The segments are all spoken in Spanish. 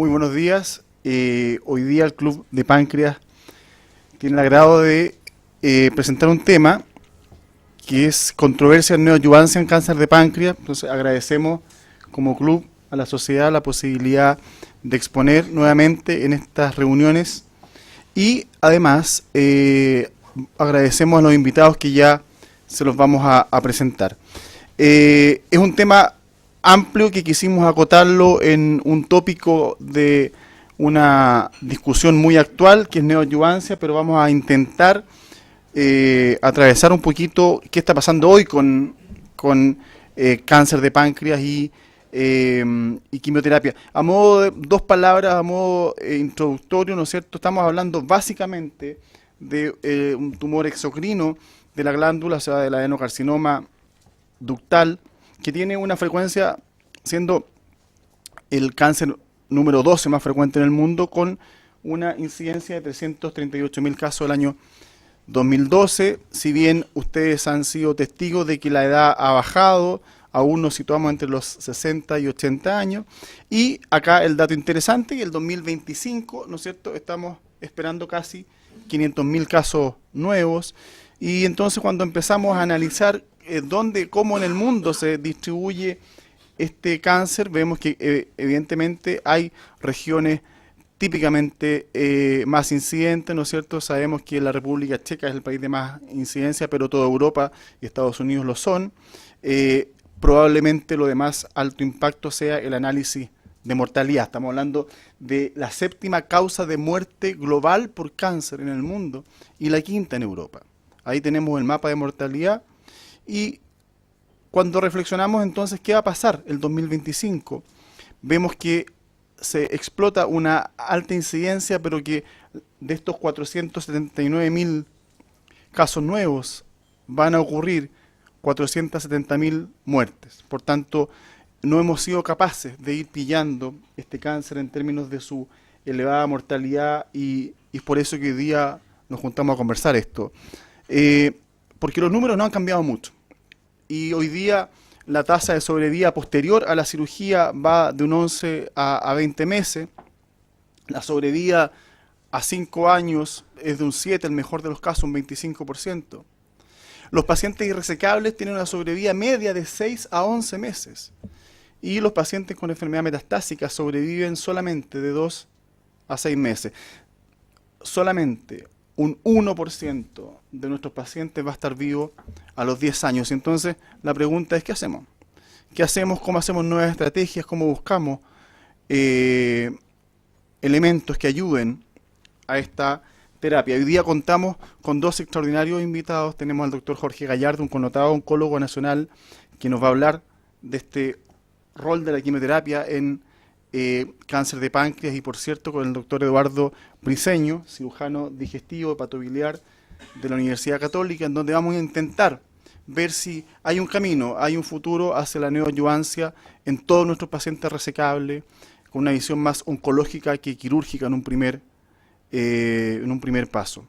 Muy buenos días. Hoy día el Club de Páncreas tiene el agrado de presentar un tema que es controversia en neoadyuvancia en cáncer de páncreas. Entonces agradecemos como club a la sociedad la posibilidad de exponer nuevamente en estas reuniones y además agradecemos a los invitados que ya se los vamos a presentar. Es un tema amplio que quisimos acotarlo en un tópico de una discusión muy actual que es neoadyuvancia, pero vamos a intentar atravesar un poquito qué está pasando hoy con cáncer de páncreas y quimioterapia. A modo de dos palabras, a modo introductorio, ¿no es cierto? Estamos hablando básicamente de un tumor exocrino de la glándula, o sea, del adenocarcinoma ductal, que tiene una frecuencia, siendo el cáncer número 12 más frecuente en el mundo, con una incidencia de 338.000 casos el año 2012. Si bien ustedes han sido testigos de que la edad ha bajado, aún nos situamos entre los 60 y 80 años. Y acá el dato interesante, que el 2025, ¿no es cierto?, estamos esperando casi 500.000 casos nuevos. Y entonces cuando empezamos a analizar cómo en el mundo se distribuye este cáncer, vemos que evidentemente hay regiones típicamente más incidentes, ¿no es cierto? Sabemos que la República Checa es el país de más incidencia, pero toda Europa y Estados Unidos lo son. Probablemente lo de más alto impacto sea el análisis de mortalidad. Estamos hablando de la séptima causa de muerte global por cáncer en el mundo y la quinta en Europa. Ahí tenemos el mapa de mortalidad y cuando reflexionamos entonces qué va a pasar el 2025, vemos que se explota una alta incidencia, pero que de estos 479.000 casos nuevos van a ocurrir 470.000 muertes. Por tanto, no hemos sido capaces de ir pillando este cáncer en términos de su elevada mortalidad y es por eso que hoy día nos juntamos a conversar esto. Porque los números no han cambiado mucho. Y hoy día la tasa de sobrevida posterior a la cirugía va de un 11 a 20 meses. La sobrevida a 5 años es de un 7, el mejor de los casos, un 25%. Los pacientes irresecables tienen una sobrevida media de 6 a 11 meses. Y los pacientes con enfermedad metastásica sobreviven solamente de 2 a 6 meses. Solamente un 1% de nuestros pacientes va a estar vivo a los 10 años. Entonces, la pregunta es, ¿qué hacemos? ¿Qué hacemos? ¿Cómo hacemos nuevas estrategias? ¿Cómo buscamos elementos que ayuden a esta terapia? Hoy día contamos con dos extraordinarios invitados. Tenemos al doctor Jorge Gallardo, un connotado oncólogo nacional, que nos va a hablar de este rol de la quimioterapia en cáncer de páncreas, y por cierto con el doctor Eduardo Briceño, cirujano digestivo hepatobiliar de la Universidad Católica, en donde vamos a intentar ver si hay un camino, hay un futuro hacia la neoadyuvancia en todos nuestros pacientes resecables, con una visión más oncológica que quirúrgica en un primer paso.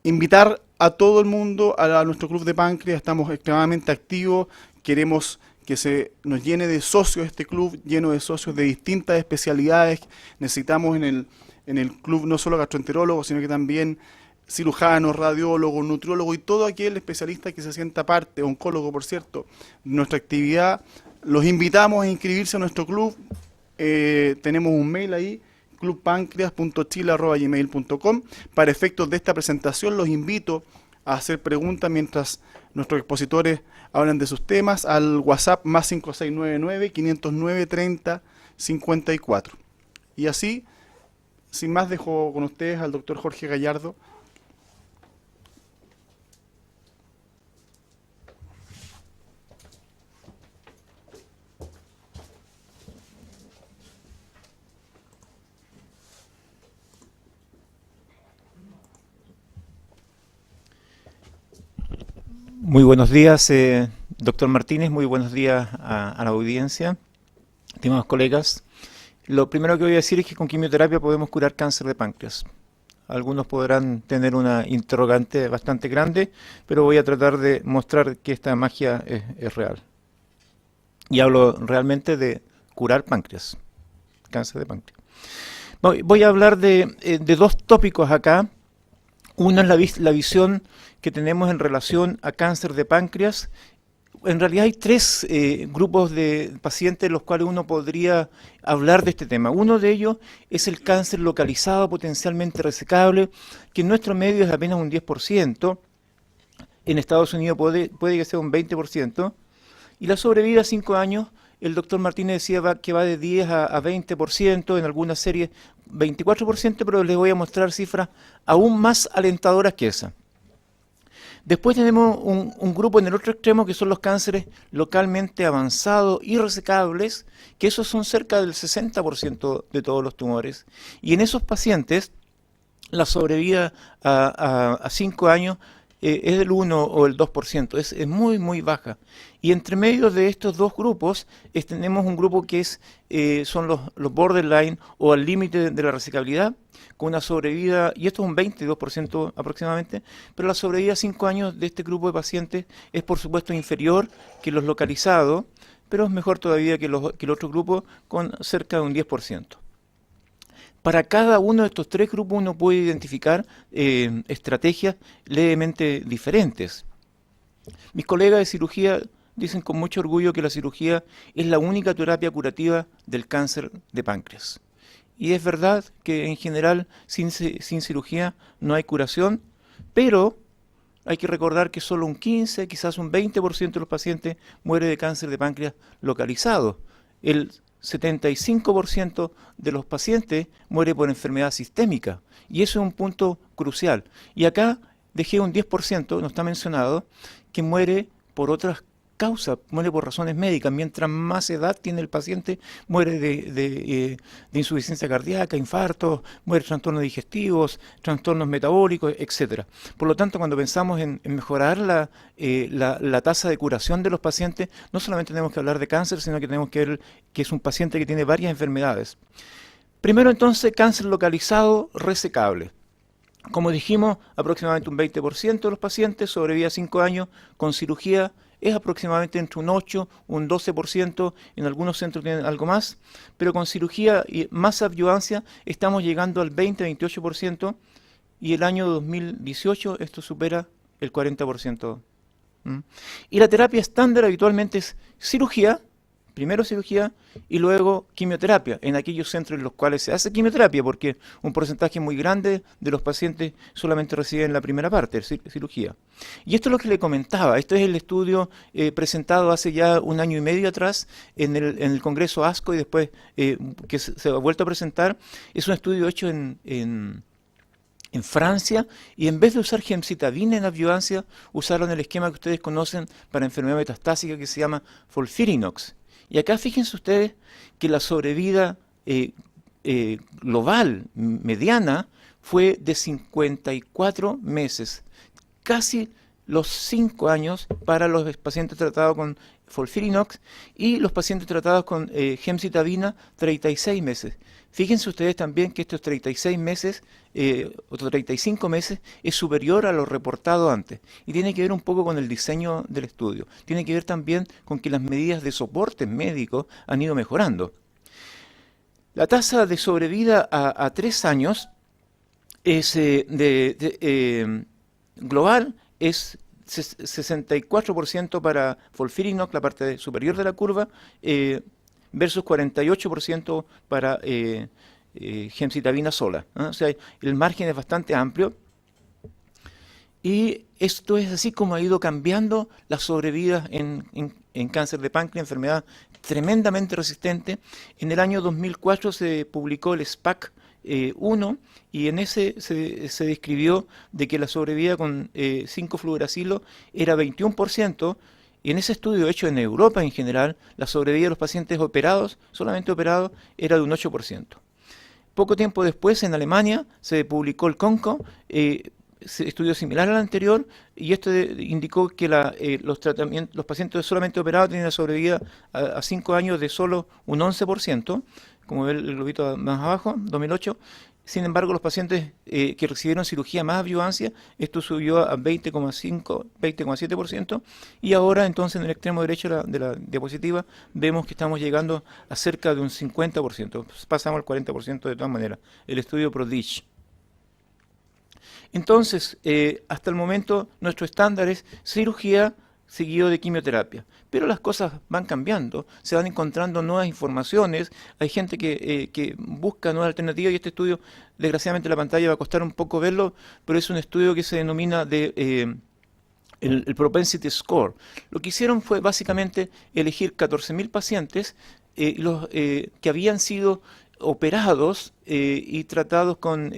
Invitar a todo el mundo a nuestro club de páncreas. Estamos extremadamente activos, queremos que se nos llene de socios este club, lleno de socios de distintas especialidades. Necesitamos en el club no solo gastroenterólogos, sino que también cirujanos, radiólogos, nutriólogos y todo aquel especialista que se sienta parte, oncólogo por cierto, de nuestra actividad. Los invitamos a inscribirse a nuestro club. Tenemos un mail ahí, clubpancreas.chile@gmail.com. Para efectos de esta presentación los invito a hacer preguntas mientras nuestros expositores hablan de sus temas al WhatsApp más 5699-509-3054. Y así, sin más, dejo con ustedes al doctor Jorge Gallardo. Muy buenos días, doctor Martínez, muy buenos días a la audiencia, estimados colegas. Lo primero que voy a decir es que con quimioterapia podemos curar cáncer de páncreas. Algunos podrán tener una interrogante bastante grande, pero voy a tratar de mostrar que esta magia es real. Y hablo realmente de curar páncreas. cáncer de páncreas. Voy a hablar de dos tópicos acá. Una es la visión que tenemos en relación a cáncer de páncreas. En realidad hay tres grupos de pacientes en los cuales uno podría hablar de este tema. Uno de ellos es el cáncer localizado potencialmente resecable, que en nuestro medio es apenas un 10%. En Estados Unidos puede que sea un 20%. Y la sobrevida a 5 años, el doctor Martínez decía que va de 10 a 20%, en algunas series 24%, pero les voy a mostrar cifras aún más alentadoras que esa. Después tenemos un grupo en el otro extremo que son los cánceres localmente avanzados y resecables, que esos son cerca del 60% de todos los tumores. Y en esos pacientes la sobrevida a 5 años es del 1 o el 2%, es muy muy baja. Y entre medio de estos dos grupos tenemos un grupo que son los borderline o al límite de la resecabilidad, con una sobrevida, y esto es un 22% aproximadamente, pero la sobrevida a 5 años de este grupo de pacientes es por supuesto inferior que los localizados, pero es mejor todavía que el otro grupo con cerca de un 10%. Para cada uno de estos tres grupos uno puede identificar estrategias levemente diferentes. Mis colegas de cirugía dicen con mucho orgullo que la cirugía es la única terapia curativa del cáncer de páncreas. Y es verdad que en general sin cirugía no hay curación, pero hay que recordar que solo un 15, quizás un 20% de los pacientes muere de cáncer de páncreas localizado. El 75% de los pacientes muere por enfermedad sistémica, y eso es un punto crucial. Y acá dejé un 10%, no está mencionado, que muere por otras causas, muere por razones médicas. Mientras más edad tiene el paciente, muere de insuficiencia cardíaca, infartos, muere de trastornos digestivos, trastornos metabólicos, etc. Por lo tanto, cuando pensamos en mejorar la tasa de curación de los pacientes, no solamente tenemos que hablar de cáncer, sino que tenemos que ver que es un paciente que tiene varias enfermedades. Primero entonces, cáncer localizado resecable. Como dijimos, aproximadamente un 20% de los pacientes sobrevive a 5 años con cirugía. Es aproximadamente entre un 8, un 12%, en algunos centros tienen algo más, pero con cirugía y más adyuvancia estamos llegando al 20-28%, y el año 2018 esto supera el 40%. Y la terapia estándar habitualmente es cirugía, primero cirugía y luego quimioterapia, en aquellos centros en los cuales se hace quimioterapia, porque un porcentaje muy grande de los pacientes solamente reciben la primera parte, cirugía. Y esto es lo que le comentaba, este es el estudio presentado hace ya un año y medio atrás en el Congreso ASCO, y después que se ha vuelto a presentar. Es un estudio hecho en Francia, y en vez de usar gemcitabina en adyuvancia, usaron el esquema que ustedes conocen para enfermedad metastásica que se llama FOLFIRINOX. Y acá fíjense ustedes que la sobrevida global mediana fue de 54 meses, casi los 5 años para los pacientes tratados con FOLFIRINOX, y los pacientes tratados con gemcitabina 36 meses. Fíjense ustedes también que estos 36 meses, otros 35 meses, es superior a lo reportado antes. Y tiene que ver un poco con el diseño del estudio. Tiene que ver también con que las medidas de soporte médico han ido mejorando. La tasa de sobrevida a 3 años es global, es 64% para FOLFIRINOX, la parte superior de la curva, versus 48% para gemcitabina sola. O sea, el margen es bastante amplio. Y esto es así como ha ido cambiando las sobrevidas en cáncer de páncreas, enfermedad tremendamente resistente. En el año 2004 se publicó el SPAC 1, y en ese se describió de que la sobrevida con 5-fluoracilo era 21%, y en ese estudio hecho en Europa en general, la sobrevida de los pacientes operados, solamente operados, era de un 8%. Poco tiempo después, en Alemania, se publicó el CONCO, estudio similar al anterior, y esto indicó que los pacientes solamente operados tenían una sobrevida a 5 años de solo un 11%, como ve el globito más abajo, 2008, Sin embargo, los pacientes que recibieron cirugía más adyuvancia, esto subió a 20,5, 20,7%, y ahora entonces en el extremo derecho de la diapositiva vemos que estamos llegando a cerca de un 50%, pasamos al 40% de todas maneras, el estudio PRODIGE. Entonces, hasta el momento nuestro estándar es cirugía seguido de quimioterapia. Pero las cosas van cambiando, se van encontrando nuevas informaciones, hay gente que busca nuevas alternativas y este estudio, desgraciadamente la pantalla va a costar un poco verlo, pero es un estudio que se denomina el Propensity Score. Lo que hicieron fue básicamente elegir 14.000 pacientes que habían sido operados y tratados con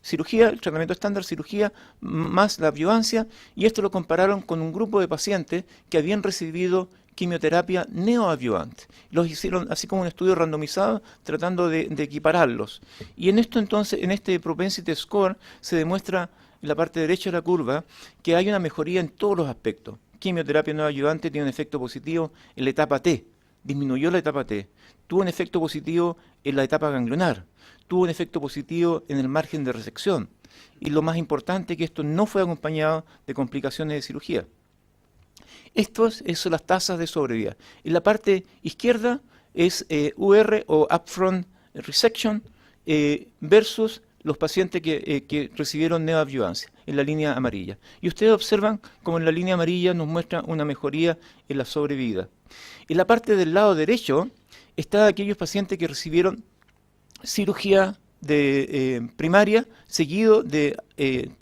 cirugía, el tratamiento estándar, cirugía más la adyuvancia, y esto lo compararon con un grupo de pacientes que habían recibido quimioterapia neoadyuvante. Los hicieron así como un estudio randomizado tratando de equipararlos. Y en esto entonces, en este Propensity Score, se demuestra en la parte derecha de la curva que hay una mejoría en todos los aspectos. Quimioterapia neoadyuvante tiene un efecto positivo en la etapa T, disminuyó la etapa T, tuvo un efecto positivo en la etapa ganglionar, tuvo un efecto positivo en el margen de resección. Y lo más importante, que esto no fue acompañado de complicaciones de cirugía. Estas son las tasas de sobrevida. En la parte izquierda es UR o Upfront Resection versus los pacientes que recibieron neoadyuvancia, en la línea amarilla. Y ustedes observan como en la línea amarilla nos muestra una mejoría en la sobrevida. En la parte del lado derecho están aquellos pacientes que recibieron cirugía primaria seguido de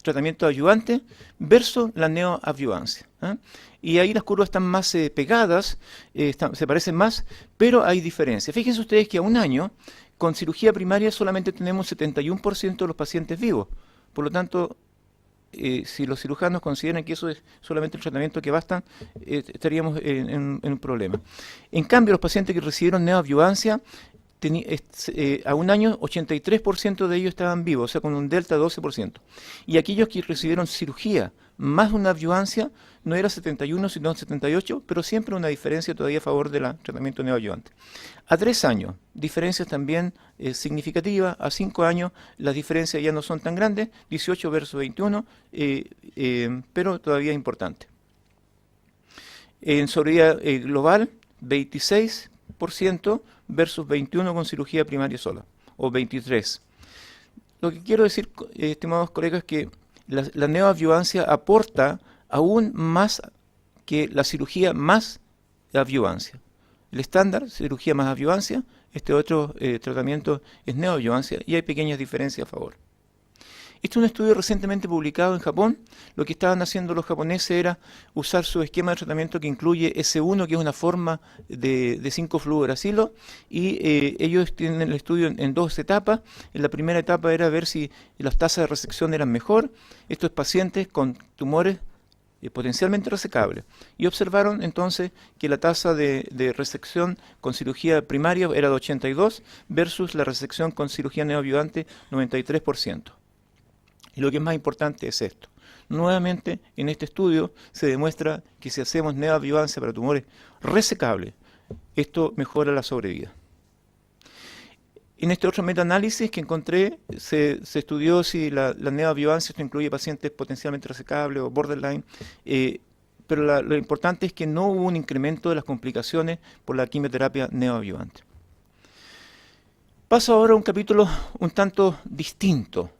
tratamiento adyuvante versus la neoadyuvancia. Y ahí las curvas están más pegadas, se parecen más, pero hay diferencias. Fíjense ustedes que a un año con cirugía primaria solamente tenemos 71% de los pacientes vivos. Por lo tanto, si los cirujanos consideran que eso es solamente el tratamiento que basta, estaríamos en un problema. En cambio, los pacientes que recibieron neoadyuvancia, a un año 83% de ellos estaban vivos, o sea, con un delta de 12%. Y aquellos que recibieron cirugía más una adyuvancia, no era 71 sino 78, pero siempre una diferencia todavía a favor del tratamiento neoadyuvante. A 3 años, diferencias también significativas. A 5 años, las diferencias ya no son tan grandes, 18 versus 21, pero todavía importante. En sobrevida global, 26% versus 21 con cirugía primaria sola, o 23. Lo que quiero decir, estimados colegas, es que la neoadyuvancia aporta aún más que la cirugía más adyuvancia. El estándar, cirugía más adyuvancia, este otro tratamiento es neoadyuvancia y hay pequeñas diferencias a favor. Este es un estudio recientemente publicado en Japón. Lo que estaban haciendo los japoneses era usar su esquema de tratamiento que incluye S1, que es una forma de 5-fluoracilo, y ellos tienen el estudio en 2 etapas. En la primera etapa era ver si las tasas de resección eran mejor. Estos pacientes con tumores potencialmente resecables. Y observaron entonces que la tasa de resección con cirugía primaria era de 82 versus la resección con cirugía neoadyuvante 93%. Y lo que es más importante es esto. Nuevamente, en este estudio se demuestra que si hacemos neoadyuvancia para tumores resecables, esto mejora la sobrevida. En este otro metaanálisis que encontré, se estudió si la neoadyuvancia, esto incluye pacientes potencialmente resecables o borderline, pero lo importante es que no hubo un incremento de las complicaciones por la quimioterapia neoadyuvante. Paso ahora a un capítulo un tanto distinto,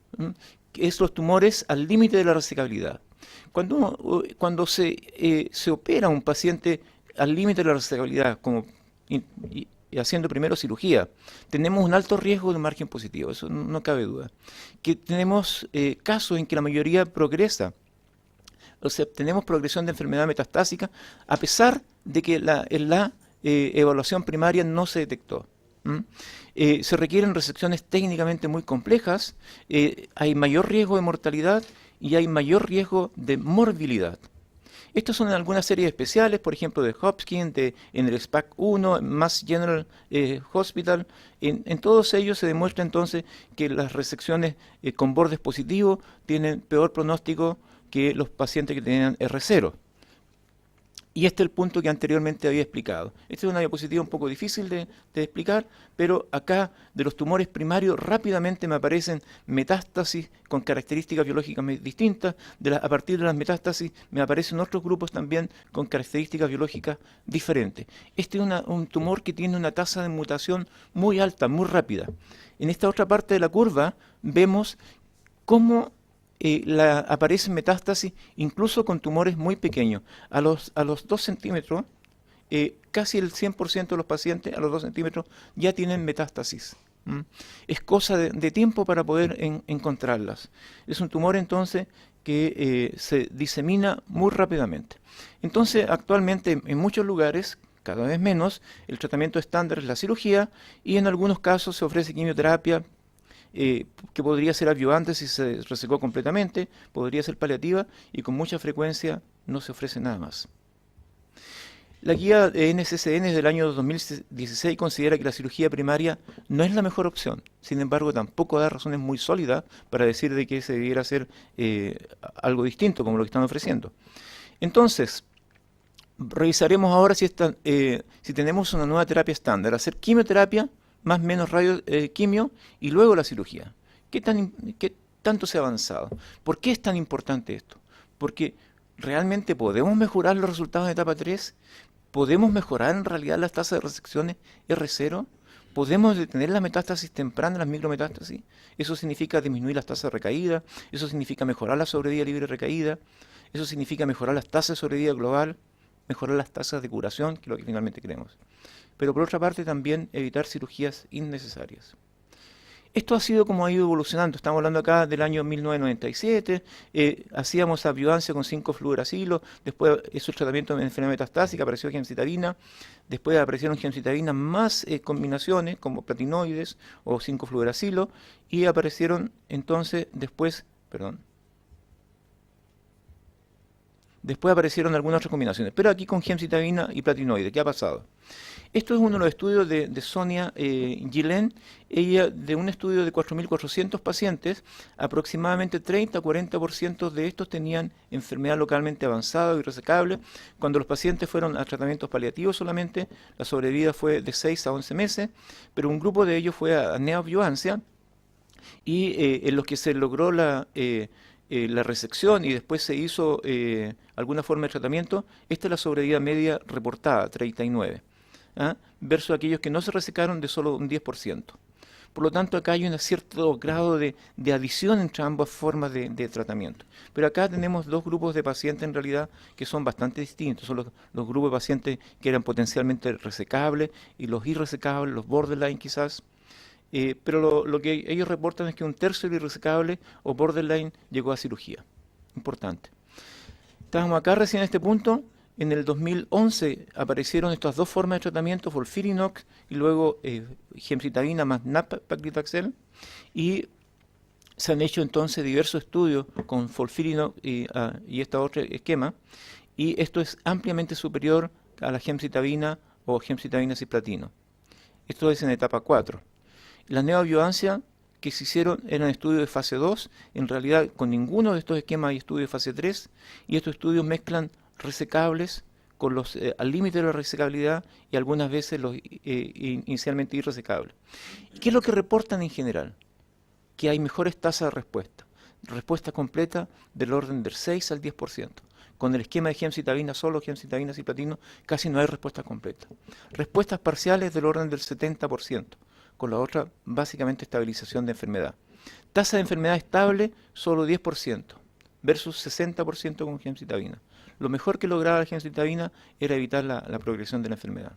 que es los tumores al límite de la resecabilidad. Cuando se opera a un paciente al límite de la resecabilidad, como haciendo primero cirugía, tenemos un alto riesgo de margen positivo, eso no cabe duda. Que tenemos casos en que la mayoría progresa, o sea, tenemos progresión de enfermedad metastásica, a pesar de que en la evaluación primaria no se detectó. Se requieren resecciones técnicamente muy complejas, hay mayor riesgo de mortalidad y hay mayor riesgo de morbilidad. Estos son algunas series especiales, por ejemplo, de Hopkins, en el SPAC-1, Mass General Hospital. En todos ellos se demuestra entonces que las resecciones con bordes positivos tienen peor pronóstico que los pacientes que tenían R0. Y este es el punto que anteriormente había explicado. Esta es una diapositiva un poco difícil de explicar, pero acá de los tumores primarios rápidamente me aparecen metástasis con características biológicas distintas. A partir de las metástasis me aparecen otros grupos también con características biológicas diferentes. Este es un tumor que tiene una tasa de mutación muy alta, muy rápida. En esta otra parte de la curva vemos cómo aparecen metástasis incluso con tumores muy pequeños. A los 2 centímetros, casi el 100% de los pacientes a los 2 centímetros ya tienen metástasis. Es cosa de tiempo para poder encontrarlas. Es un tumor entonces que se disemina muy rápidamente. Entonces actualmente en muchos lugares, cada vez menos, el tratamiento estándar es la cirugía y en algunos casos se ofrece quimioterapia, que podría ser adyuvante si se resecó completamente, podría ser paliativa y con mucha frecuencia no se ofrece nada más. La guía de NCCN del año 2016 considera que la cirugía primaria no es la mejor opción, sin embargo tampoco da razones muy sólidas para decir de que se debiera hacer algo distinto como lo que están ofreciendo. Entonces, revisaremos ahora si tenemos una nueva terapia estándar, hacer quimioterapia más o menos quimio y luego la cirugía. ¿Qué tanto se ha avanzado? ¿Por qué es tan importante esto? Porque realmente podemos mejorar los resultados de etapa 3, podemos mejorar en realidad las tasas de resecciones R0, podemos detener la metástasis temprana, las micrometástasis. Eso significa disminuir las tasas de recaída, eso significa mejorar la sobrevida libre de recaída, eso significa mejorar las tasas de sobrevida global, mejorar las tasas de curación, que es lo que finalmente queremos. Pero por otra parte también evitar cirugías innecesarias. Esto ha sido como ha ido evolucionando. Estamos hablando acá del año 1997, hacíamos adyuvancia con 5-fluoracilo, después hizo el tratamiento de enfermedad metastásica, apareció gemcitabina, después aparecieron gemcitabina más combinaciones como platinoides o 5-fluoracilo y aparecieron entonces después aparecieron algunas otras combinaciones, pero aquí con gemcitabina y platinoide. ¿Qué ha pasado? Esto es uno de los estudios de Sonia Gillen. Ella, de un estudio de 4.400 pacientes, aproximadamente 30-40% de estos tenían enfermedad localmente avanzada y resecable. Cuando los pacientes fueron a tratamientos paliativos solamente, la sobrevida fue de 6 a 11 meses, pero un grupo de ellos fue a neoadyuvancia y en los que se logró la resección y después se hizo alguna forma de tratamiento, esta es la sobrevida media reportada, 39, versus aquellos que no se resecaron de solo un 10%. Por lo tanto, acá hay un cierto grado de adición entre ambas formas de tratamiento. Pero acá tenemos dos grupos de pacientes en realidad que son bastante distintos. Son los grupos de pacientes que eran potencialmente resecables y los irresecables, los borderline quizás. Pero lo que ellos reportan es que un tercio de irresecable o borderline llegó a cirugía. Importante. Estábamos acá recién en este punto. En el 2011 aparecieron estas dos formas de tratamiento, FOLFIRINOX y luego gemcitabina más nab-paclitaxel. Y se han hecho entonces diversos estudios con FOLFIRINOX y este otro esquema. Y esto es ampliamente superior a la gemcitabina o gemcitabina cisplatino. Esto es en etapa 4. La neoadyuvancia que se hicieron eran estudios de fase 2, en realidad con ninguno de estos esquemas hay estudios de fase 3, y estos estudios mezclan resecables con los al límite de la resecabilidad y algunas veces los inicialmente irresecables. ¿Qué es lo que reportan en general? Que hay mejores tasas de respuesta completa del orden del 6 al 10%. Con el esquema de gemcitabina solo, gemcitabina cisplatino, casi no hay respuesta completa. Respuestas parciales del orden del 70%. Con la otra, básicamente estabilización de enfermedad. Tasa de enfermedad estable, solo 10%, versus 60% con gemcitabina. Lo mejor que lograba la gemcitabina era evitar la progresión de la enfermedad.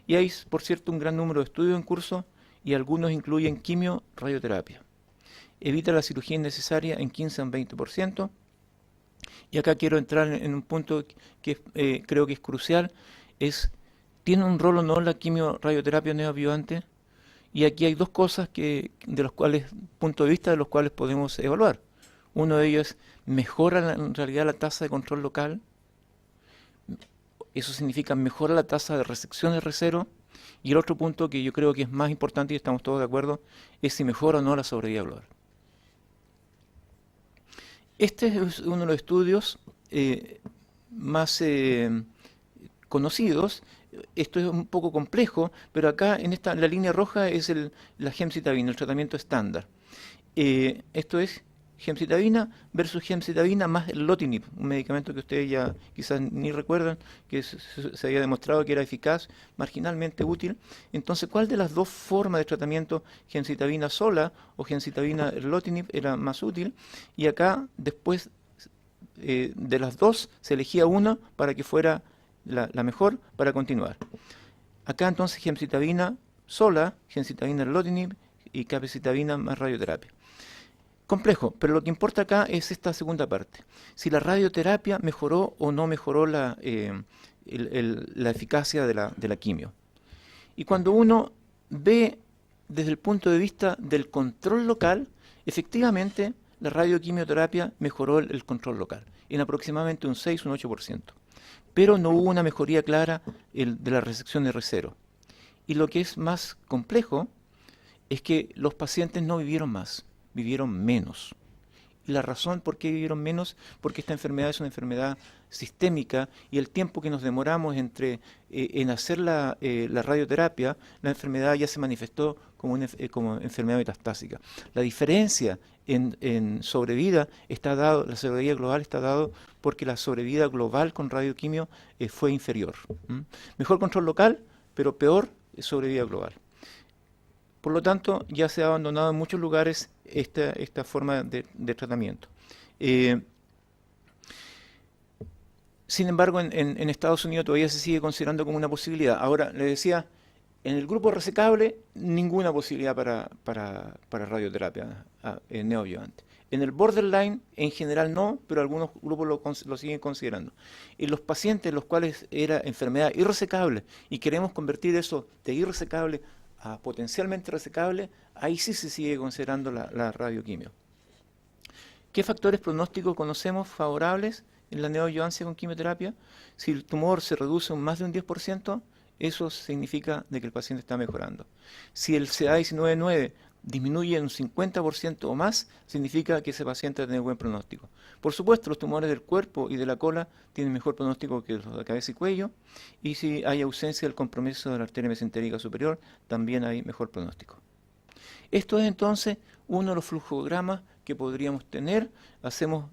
Y hay, por cierto, un gran número de estudios en curso y algunos incluyen quimio-radioterapia. Evita la cirugía innecesaria en 15 a un 20%. Y acá quiero entrar en un punto que creo que es crucial, ¿tiene un rol o no la quimio-radioterapia neoadyuvante? Y aquí hay dos cosas punto de vista de los cuales podemos evaluar. Uno de ellos es, ¿mejora en realidad la tasa de control local? Eso significa mejora la tasa de resección R0. Y el otro punto que yo creo que es más importante y estamos todos de acuerdo, es si mejora o no la sobrevida global. Este es uno de los estudios más conocidos. Esto es un poco complejo, pero acá en la línea roja es la gemcitabina, el tratamiento estándar. Esto es gemcitabina versus gemcitabina más el lotinib, un medicamento que ustedes ya quizás ni recuerdan, que se había demostrado que era eficaz, marginalmente útil. Entonces, ¿cuál de las dos formas de tratamiento, gemcitabina sola o gemcitabina erlotinib, era más útil? Y acá, después de las dos, se elegía una para que fuera la mejor para continuar. Acá entonces gemcitabina sola, gemcitabina erlotinib y capecitabina más radioterapia. Complejo, pero lo que importa acá es esta segunda parte. Si la radioterapia mejoró o no mejoró la eficacia de la quimio. Y cuando uno ve desde el punto de vista del control local, efectivamente la radioquimioterapia mejoró el control local, en aproximadamente un 6 o un 8%. Pero no hubo una mejoría clara de la resección R0. Y lo que es más complejo es que los pacientes no vivieron más, vivieron menos. Y la razón por qué vivieron menos, porque esta enfermedad es una enfermedad sistémica y el tiempo que nos demoramos en hacer la radioterapia, la enfermedad ya se manifestó como enfermedad metastásica. La diferencia en sobrevida está dado, la sobrevida global está dado porque la sobrevida global con radioquimio fue inferior. Mejor control local, pero peor sobrevida global. Por lo tanto, ya se ha abandonado en muchos lugares esta forma de tratamiento. Sin embargo, en Estados Unidos todavía se sigue considerando como una posibilidad. Ahora, les decía, en el grupo resecable, ninguna posibilidad para radioterapia neoadyuvante. En el borderline, en general no, pero algunos grupos lo siguen considerando. En los pacientes los cuales era enfermedad irresecable y queremos convertir eso de irresecable a potencialmente resecable, ahí sí se sigue considerando la radioquimio. ¿Qué factores pronósticos conocemos favorables en la neoadyuvancia con quimioterapia? Si el tumor se reduce en más de un 10%, eso significa de que el paciente está mejorando. Si el CA19-9 disminuye en un 50% o más, significa que ese paciente va a tener buen pronóstico. Por supuesto, los tumores del cuerpo y de la cola tienen mejor pronóstico que los de la cabeza y cuello, y si hay ausencia del compromiso de la arteria mesentérica superior, también hay mejor pronóstico. Esto es entonces uno de los flujogramas que podríamos tener. Hacemos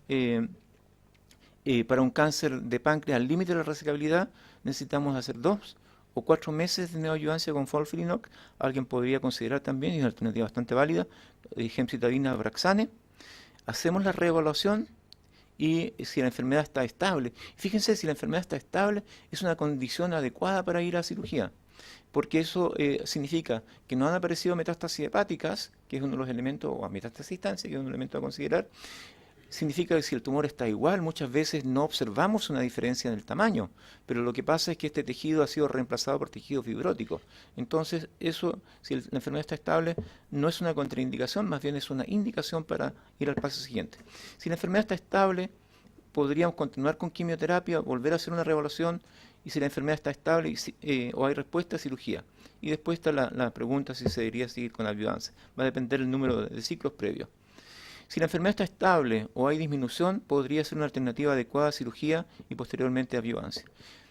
para un cáncer de páncreas al límite de la resecabilidad, necesitamos hacer 2 o 4 meses de neoadyuvancia con FOLFIRINOX. Alguien podría considerar también, y es una alternativa bastante válida, gemcitabina Abraxane. Hacemos la reevaluación y si la enfermedad está estable. Fíjense, si la enfermedad está estable, es una condición adecuada para ir a cirugía, porque eso significa que no han aparecido metástasis hepáticas, que es uno de los elementos, o metástasis distancia, que es un elemento a considerar. Significa que si el tumor está igual, muchas veces no observamos una diferencia en el tamaño, pero lo que pasa es que este tejido ha sido reemplazado por tejido fibrótico. Entonces, eso, si la enfermedad está estable, no es una contraindicación, más bien es una indicación para ir al paso siguiente. Si la enfermedad está estable, podríamos continuar con quimioterapia, volver a hacer una reevaluación, y si la enfermedad está estable o hay respuesta, cirugía. Y después está la pregunta si se debería seguir con adyuvancia. Va a depender del número de ciclos previos. Si la enfermedad está estable o hay disminución, podría ser una alternativa adecuada a cirugía y posteriormente adyuvancia.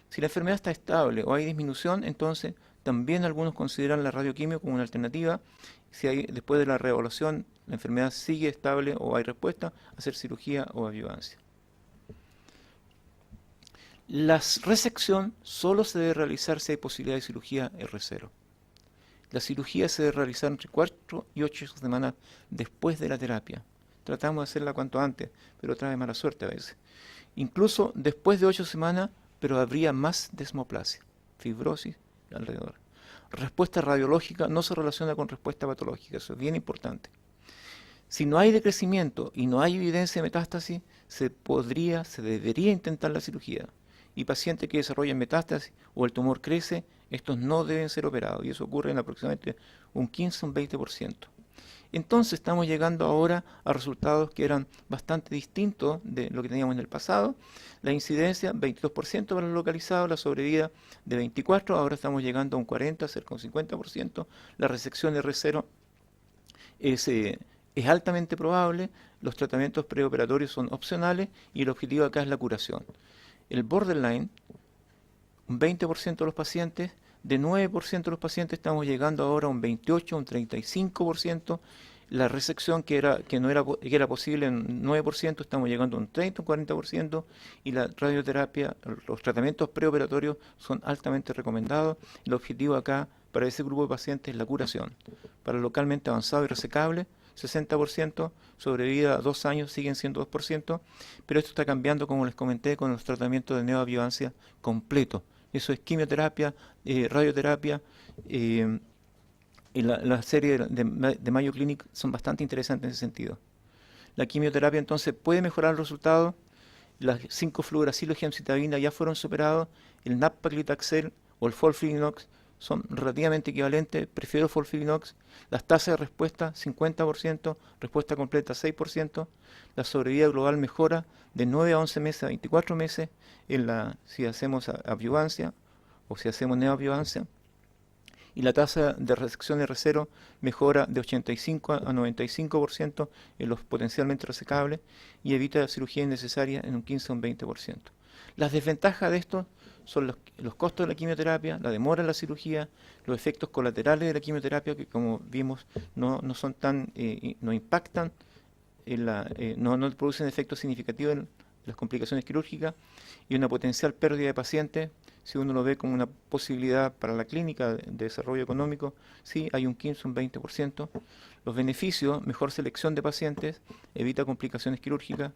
Si la enfermedad está estable o hay disminución, entonces también algunos consideran la radioquimio como una alternativa. Si después de la reevaluación la enfermedad sigue estable o hay respuesta, hacer cirugía o adyuvancia. La resección solo se debe realizar si hay posibilidad de cirugía R0. La cirugía se debe realizar entre 4 y 8 semanas después de la terapia. Tratamos de hacerla cuanto antes, pero trae mala suerte a veces. Incluso después de 8 semanas, pero habría más desmoplasia, fibrosis alrededor. Respuesta radiológica no se relaciona con respuesta patológica, eso es bien importante. Si no hay decrecimiento y no hay evidencia de metástasis, se debería intentar la cirugía. Y pacientes que desarrollan metástasis o el tumor crece, estos no deben ser operados, y eso ocurre en aproximadamente un 15 o un 20%. Entonces estamos llegando ahora a resultados que eran bastante distintos de lo que teníamos en el pasado. La incidencia, 22% para los localizados, la sobrevida de 24%, ahora estamos llegando a un 40%, cerca de un 50%. La resección R0 es altamente probable, los tratamientos preoperatorios son opcionales y el objetivo acá es la curación. El borderline, un 20% de los pacientes. De 9% de los pacientes estamos llegando ahora a un 28, un 35%. La resección que era posible en 9%, estamos llegando a un 30, un 40%. Y la radioterapia, los tratamientos preoperatorios son altamente recomendados. El objetivo acá para ese grupo de pacientes es la curación. Para localmente avanzado y resecable, 60%, sobrevida a 2 años siguen siendo 2%, pero esto está cambiando, como les comenté, con los tratamientos de neoadjuvancia completo. Eso es quimioterapia, radioterapia, y la serie de Mayo Clinic son bastante interesantes en ese sentido. La quimioterapia entonces puede mejorar el resultado. Las 5-fluoracilo gemcitabina ya fueron superados. El nab-paclitaxel o el FOLFIRINOX son relativamente equivalentes. Prefiero FOLFIRINOX. Las tasas de respuesta 50%, respuesta completa 6%. La sobrevida global mejora de 9 a 11 meses a 24 meses si hacemos adyuvancia o si hacemos neoadjuvancia. Y la tasa de resección R0 mejora de 85 a 95% en los potencialmente resecables y evita cirugía innecesaria en un 15 a un 20%. Las desventajas de esto son los costos de la quimioterapia, la demora en la cirugía, los efectos colaterales de la quimioterapia que, como vimos, no son tan, no impactan, no producen efectos significativos en las complicaciones quirúrgicas, y una potencial pérdida de pacientes. Si uno lo ve como una posibilidad para la clínica de desarrollo económico, sí, hay un 15, un 20%. Los beneficios: mejor selección de pacientes, evita complicaciones quirúrgicas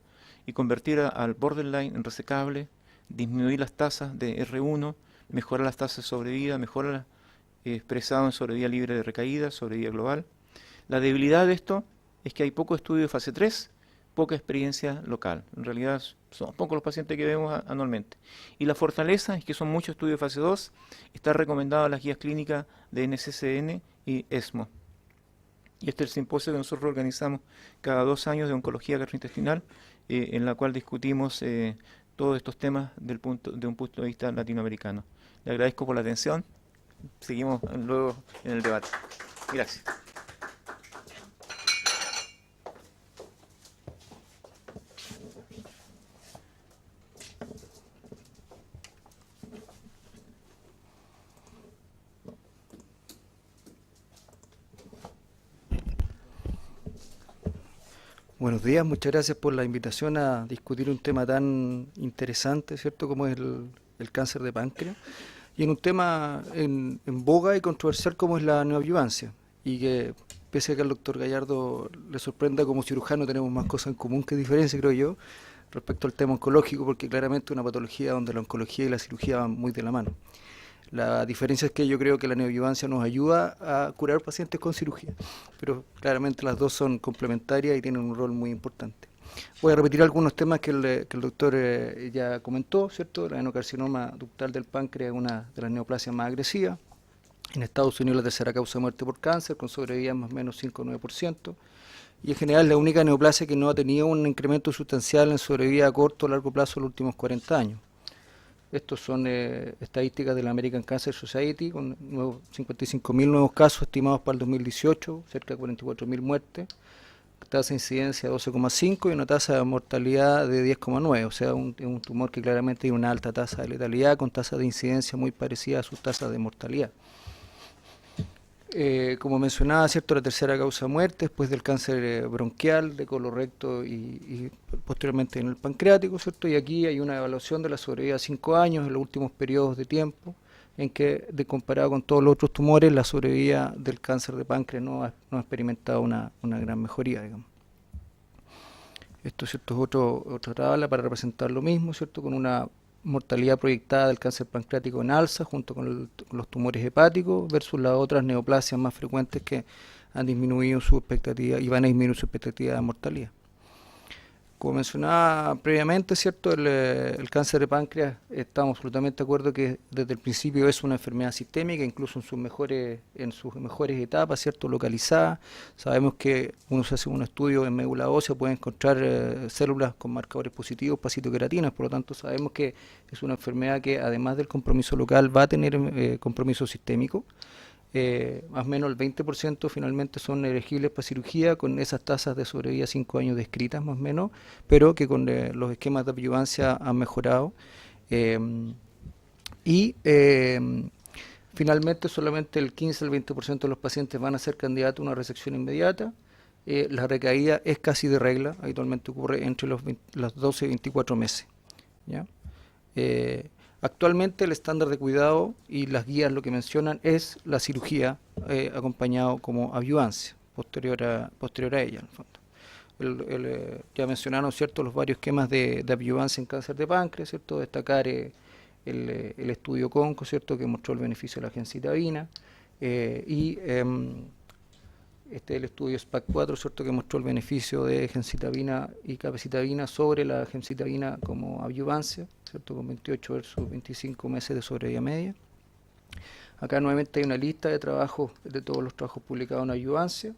y convertir al borderline en resecable, disminuir las tasas de R1, mejora las tasas de sobrevida, mejora expresado en sobrevida libre de recaída, sobrevida global. La debilidad de esto es que hay poco estudio de fase 3, poca experiencia local. En realidad son pocos los pacientes que vemos anualmente. Y la fortaleza es que son muchos estudios de fase 2. Está recomendado en las guías clínicas de NCCN y ESMO. Y este es el simposio que nosotros organizamos cada 2 años de oncología gastrointestinal, en la cual discutimos todos estos temas de un punto de vista latinoamericano. Le agradezco por la atención. Seguimos luego en el debate. Gracias. Buenos días, muchas gracias por la invitación a discutir un tema tan interesante, ¿cierto?, como es el cáncer de páncreas, y en un tema en boga y controversial como es la neoadjuvancia, y que pese a que al doctor Gallardo le sorprenda, como cirujano tenemos más cosas en común que diferencia, creo yo, respecto al tema oncológico, porque claramente es una patología donde la oncología y la cirugía van muy de la mano. La diferencia es que yo creo que la neoadjuvancia nos ayuda a curar pacientes con cirugía, pero claramente las dos son complementarias y tienen un rol muy importante. Voy a repetir algunos temas que el doctor ya comentó, ¿cierto? El adenocarcinoma ductal del páncreas es una de las neoplasias más agresivas. En Estados Unidos la tercera causa de muerte por cáncer, con sobrevida más o menos 5 o 9%. Y en general la única neoplasia que no ha tenido un incremento sustancial en sobrevida a corto o largo plazo en los últimos 40 años. Estos son estadísticas de la American Cancer Society, con 55.000 nuevos casos estimados para el 2018, cerca de 44.000 muertes, tasa de incidencia 12,5 y una tasa de mortalidad de 10,9, o sea, un tumor que claramente tiene una alta tasa de letalidad con tasa de incidencia muy parecida a sus tasas de mortalidad. Como mencionaba, ¿cierto?, la tercera causa de muerte después del cáncer bronquial, de colorecto y posteriormente en el pancreático, ¿cierto? Y aquí hay una evaluación de la sobrevida a 5 años en los últimos periodos de tiempo, en que, comparado con todos los otros tumores, la sobrevida del cáncer de páncreas no ha experimentado una gran mejoría, digamos. Esto, ¿cierto?, es otra tabla para representar lo mismo, ¿cierto?, con una mortalidad proyectada del cáncer pancreático en alza junto con los tumores hepáticos versus las otras neoplasias más frecuentes que han disminuido su expectativa y van a disminuir su expectativa de mortalidad. Como mencionaba previamente, ¿cierto?, el cáncer de páncreas, estamos absolutamente de acuerdo que desde el principio es una enfermedad sistémica, incluso en sus mejores etapas, ¿cierto?, localizada. Sabemos que uno se hace un estudio en médula ósea, puede encontrar células con marcadores positivos para citoqueratinas, por lo tanto sabemos que es una enfermedad que además del compromiso local va a tener compromiso sistémico. Más o menos el 20% finalmente son elegibles para cirugía, con esas tasas de sobrevida 5 años descritas más o menos, pero que con los esquemas de adyuvancia han mejorado. Y finalmente solamente el 15 al 20% de los pacientes van a ser candidatos a una resección inmediata. La recaída es casi de regla, habitualmente ocurre entre los 12 y 24 meses. ¿Ya? Actualmente el estándar de cuidado y las guías lo que mencionan es la cirugía acompañado como adyuvancia posterior a ella, en el fondo. Ya mencionaron, ¿cierto?, los varios esquemas de adyuvancia en cáncer de páncreas, ¿cierto? Destacar el estudio CONCO, ¿cierto?, que mostró el beneficio de la gemcitabina, y el estudio SPAC4, ¿cierto?, que mostró el beneficio de gemcitabina y capecitabina sobre la gemcitabina como adyuvancia, ¿cierto?, con 28 versus 25 meses de sobrevida media. Acá nuevamente hay una lista de trabajos, de todos los trabajos publicados en adyuvancia.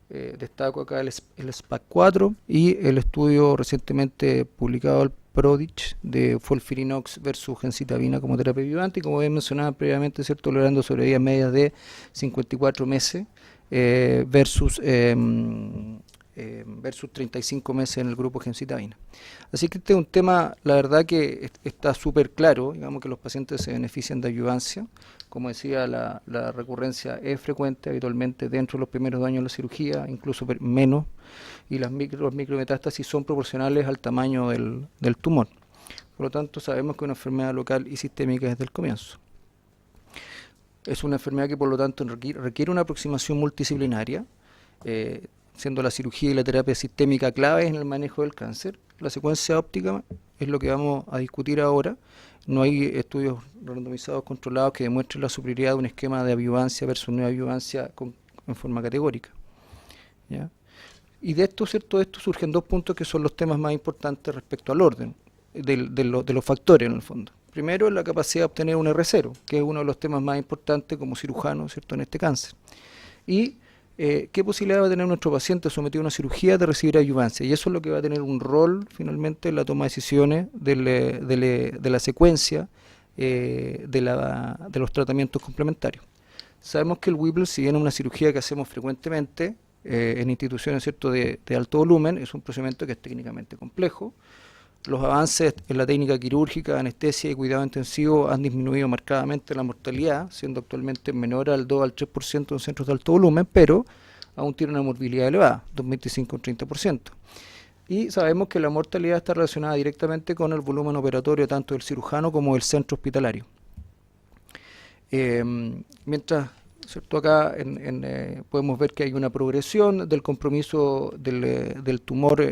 Destaco acá el SPAC4 y el estudio recientemente publicado, el PRODIGE, de FOLFIRINOX versus gemcitabina como terapia adyuvante, y como bien mencionaba previamente, ¿cierto?, logrando sobrevidas medias de 54 meses versus 35 meses en el grupo gemcitabina. Así que este es un tema, la verdad que está súper claro, digamos que los pacientes se benefician de adyuvancia. Como decía, la recurrencia es frecuente habitualmente dentro de los primeros 2 años de la cirugía, incluso menos, y los micrometástasis son proporcionales al tamaño del tumor. Por lo tanto, sabemos que es una enfermedad local y sistémica desde el comienzo. Es una enfermedad que por lo tanto requiere una aproximación multidisciplinaria, siendo la cirugía y la terapia sistémica claves en el manejo del cáncer. La secuencia óptica es lo que vamos a discutir ahora. No hay estudios randomizados controlados que demuestren la superioridad de un esquema de adyuvancia versus no adyuvancia en forma categórica. ¿Ya? Y de esto surgen 2 puntos que son los temas más importantes respecto al orden de los factores en el fondo. Primero, la capacidad de obtener un R0, que es uno de los temas más importantes como cirujano, ¿cierto?, en este cáncer. Y qué posibilidad va a tener nuestro paciente sometido a una cirugía de recibir adyuvancia, y eso es lo que va a tener un rol finalmente en la toma de decisiones de la secuencia de los tratamientos complementarios. Sabemos que el Whipple, si bien es una cirugía que hacemos frecuentemente en instituciones, ¿cierto?, de alto volumen, es un procedimiento que es técnicamente complejo. Los avances en la técnica quirúrgica, anestesia y cuidado intensivo han disminuido marcadamente la mortalidad, siendo actualmente menor al 2 al 3% en centros de alto volumen, pero aún tiene una morbilidad elevada, 25 o 30%. Y sabemos que la mortalidad está relacionada directamente con el volumen operatorio tanto del cirujano como del centro hospitalario. Mientras, ¿cierto?, acá podemos ver que hay una progresión del compromiso del tumor,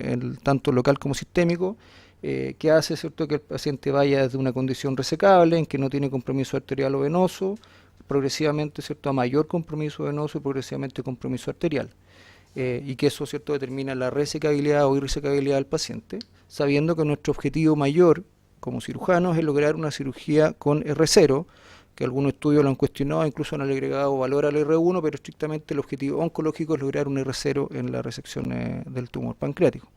tanto local como sistémico, que hace, ¿cierto?, que el paciente vaya desde una condición resecable, en que no tiene compromiso arterial o venoso, progresivamente, ¿cierto?, a mayor compromiso venoso y progresivamente compromiso arterial. Y que eso, ¿cierto?, determina la resecabilidad o irresecabilidad del paciente, sabiendo que nuestro objetivo mayor como cirujanos es lograr una cirugía con R0, que algunos estudios lo han cuestionado, incluso han agregado valor al R1, pero estrictamente el objetivo oncológico es lograr un R0 en la resección del tumor pancreático.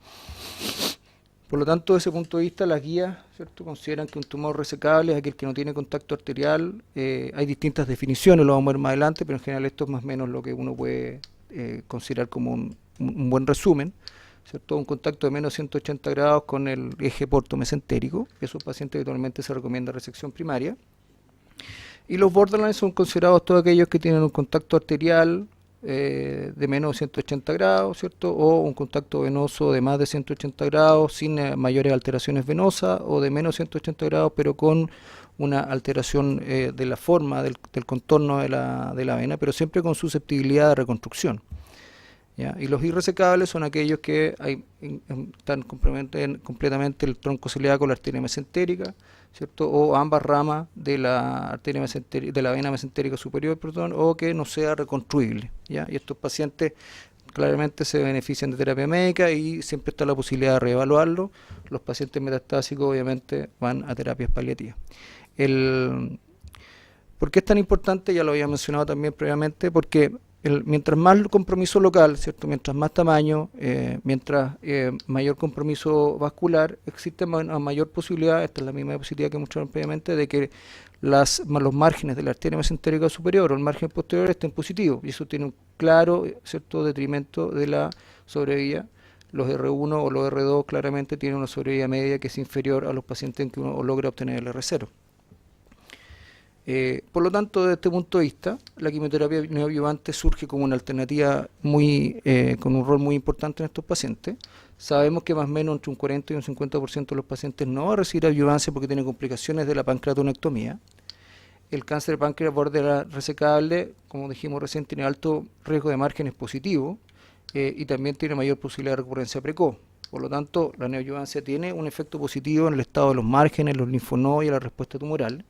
Por lo tanto, desde ese punto de vista, las guías, ¿cierto?, consideran que un tumor resecable es aquel que no tiene contacto arterial. Hay distintas definiciones, lo vamos a ver más adelante, pero en general esto es más o menos lo que uno puede considerar como un buen resumen, ¿cierto? Un contacto de menos 180 grados con el eje portomesentérico. Esos pacientes habitualmente se recomienda resección primaria. Y los borderline son considerados todos aquellos que tienen un contacto arterial de menos de 180 grados, ¿cierto?, o un contacto venoso de más de 180 grados sin mayores alteraciones venosas, o de menos 180 grados pero con una alteración de la forma del contorno de la vena, pero siempre con susceptibilidad de reconstrucción. ¿Ya? Y los irresecables son aquellos que están completamente el tronco ciliar con la arteria mesentérica, ¿cierto?, o ambas ramas de la arteria mesentérica, de la vena mesentérica superior, o que no sea reconstruible. ¿Ya? Y estos pacientes claramente se benefician de terapia médica y siempre está la posibilidad de reevaluarlo. Los pacientes metastásicos obviamente van a terapias paliativas. ¿Por qué es tan importante? Ya lo había mencionado también previamente, porque mientras más compromiso local, ¿cierto?, mientras más tamaño, mientras mayor compromiso vascular, existe una mayor posibilidad, esta es la misma diapositiva que mostraron previamente, de que los márgenes de la arteria mesentérica superior o el margen posterior estén positivos, y eso tiene un claro, ¿cierto?, detrimento de la sobrevida. Los R1 o los R2 claramente tienen una sobrevida media que es inferior a los pacientes en que uno logra obtener el R0. Por lo tanto, desde este punto de vista, la quimioterapia neoadyuvante surge como una alternativa con un rol muy importante en estos pacientes. Sabemos que más o menos entre un 40 y un 50% de los pacientes no va a recibir adyuvancia porque tienen complicaciones de la pancreatonectomía. El cáncer de páncreas borde resecable, como dijimos recién, tiene alto riesgo de márgenes positivos y también tiene mayor posibilidad de recurrencia precoz. Por lo tanto, la neoadyuvancia tiene un efecto positivo en el estado de los márgenes, los linfonodos y la respuesta tumoral,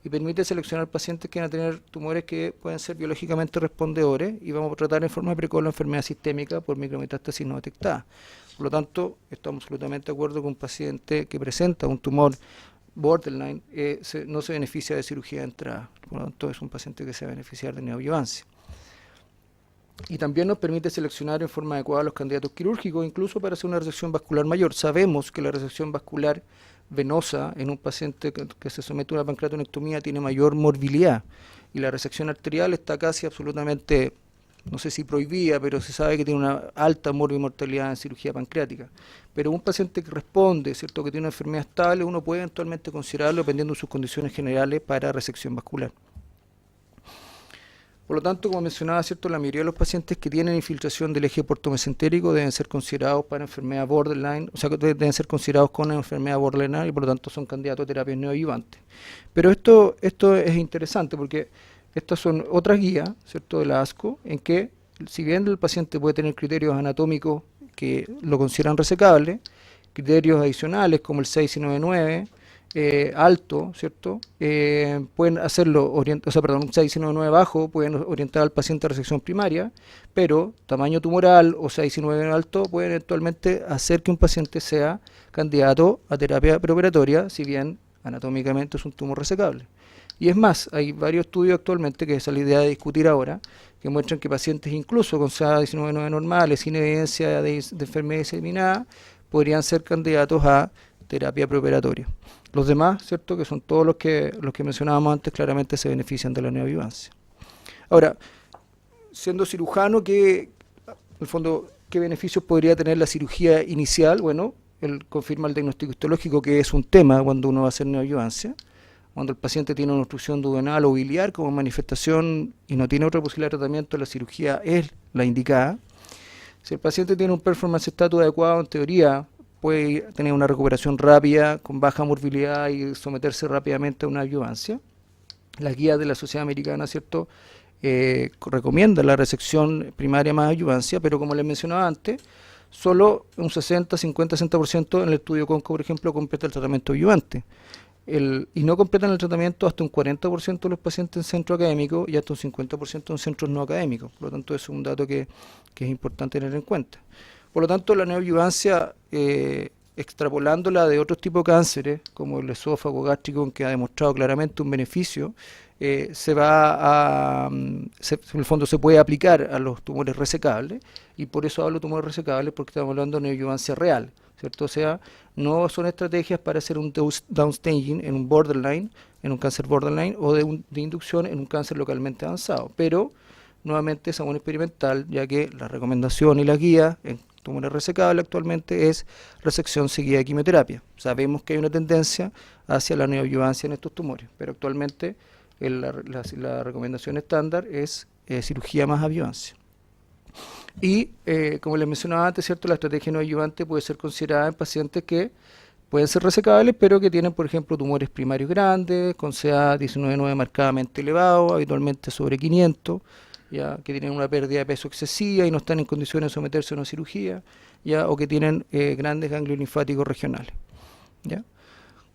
y permite seleccionar pacientes que van a tener tumores que pueden ser biológicamente respondedores y vamos a tratar en forma precoz la enfermedad sistémica por micrometástasis no detectada. Por lo tanto, estamos absolutamente de acuerdo con un paciente que presenta un tumor borderline no se beneficia de cirugía de entrada. Por lo tanto, es un paciente que se va a beneficiar de neoadyuvancia. Y también nos permite seleccionar en forma adecuada los candidatos quirúrgicos, incluso para hacer una resección vascular mayor. Sabemos que la resección vascular venosa en un paciente que se somete a una pancreatonectomía tiene mayor morbilidad, y la resección arterial está casi absolutamente, no sé si prohibida, pero se sabe que tiene una alta mortalidad en cirugía pancreática. Pero un paciente que responde, ¿cierto?, que tiene una enfermedad estable, uno puede eventualmente considerarlo dependiendo de sus condiciones generales para resección vascular. Por lo tanto, como mencionaba, ¿cierto?, la mayoría de los pacientes que tienen infiltración del eje portomesentérico deben ser considerados para enfermedad borderline, o sea, deben ser considerados con una enfermedad borderline y por lo tanto son candidatos a terapias neoadyuvantes. Pero esto es interesante porque estas son otras guías, ¿cierto?, de la ASCO, en que si bien el paciente puede tener criterios anatómicos que lo consideran resecable, criterios adicionales como el 6 y 9,9, alto, ¿cierto? Pueden hacerlo, un 6 y 9,9 bajo, pueden orientar al paciente a resección primaria, pero tamaño tumoral o 6 y 9 alto pueden eventualmente hacer que un paciente sea candidato a terapia preoperatoria, si bien anatómicamente es un tumor resecable. Y es más, hay varios estudios actualmente, que esa es la idea de discutir ahora, que muestran que pacientes incluso con CA19-9 normales, sin evidencia de enfermedad diseminada, podrían ser candidatos a terapia preoperatoria. Los demás, ¿cierto?, que son todos los que mencionábamos antes, claramente se benefician de la neoadyuvancia. Ahora, siendo cirujano, en el fondo, ¿qué beneficios podría tener la cirugía inicial? Bueno, él confirma el diagnóstico histológico, que es un tema cuando uno va a hacer neoadyuvancia. Cuando el paciente tiene una obstrucción duodenal o biliar como manifestación y no tiene otra posibilidad de tratamiento, la cirugía es la indicada. Si el paciente tiene un performance status adecuado, en teoría, puede tener una recuperación rápida, con baja morbilidad y someterse rápidamente a una adyuvancia. Las guías de la Sociedad Americana, ¿cierto?, recomiendan la resección primaria más adyuvancia, pero como les mencionaba antes, solo un 60, 50, 60% en el estudio CONCO, por ejemplo, completa el tratamiento adyuvante. Y no completan el tratamiento hasta un 40% de los pacientes en centros académicos y hasta un 50% en centros no académicos. Por lo tanto, es un dato que es importante tener en cuenta. Por lo tanto, la neoadyuvancia, extrapolándola de otros tipos de cánceres, como el esófago gástrico, que ha demostrado claramente un beneficio, en el fondo se puede aplicar a los tumores resecables, y por eso hablo de tumores resecables, porque estamos hablando de neoadyuvancia real, ¿cierto? O sea, no son estrategias para hacer un downstaging en un borderline, en un cáncer borderline, o de inducción en un cáncer localmente avanzado, pero nuevamente es aún experimental, ya que la recomendación y la guía en tumores resecables actualmente es resección seguida de quimioterapia. Sabemos que hay una tendencia hacia la neoadyuvancia en estos tumores, pero actualmente la recomendación estándar es cirugía más adyuvancia. Y como les mencionaba antes, ¿cierto?, la estrategia neoadyuvante puede ser considerada en pacientes que pueden ser resecables, pero que tienen, por ejemplo, tumores primarios grandes, con CA19-9 marcadamente elevado, habitualmente sobre 500, ya, que tienen una pérdida de peso excesiva y no están en condiciones de someterse a una cirugía, ya, o que tienen grandes ganglios linfáticos regionales, ¿ya?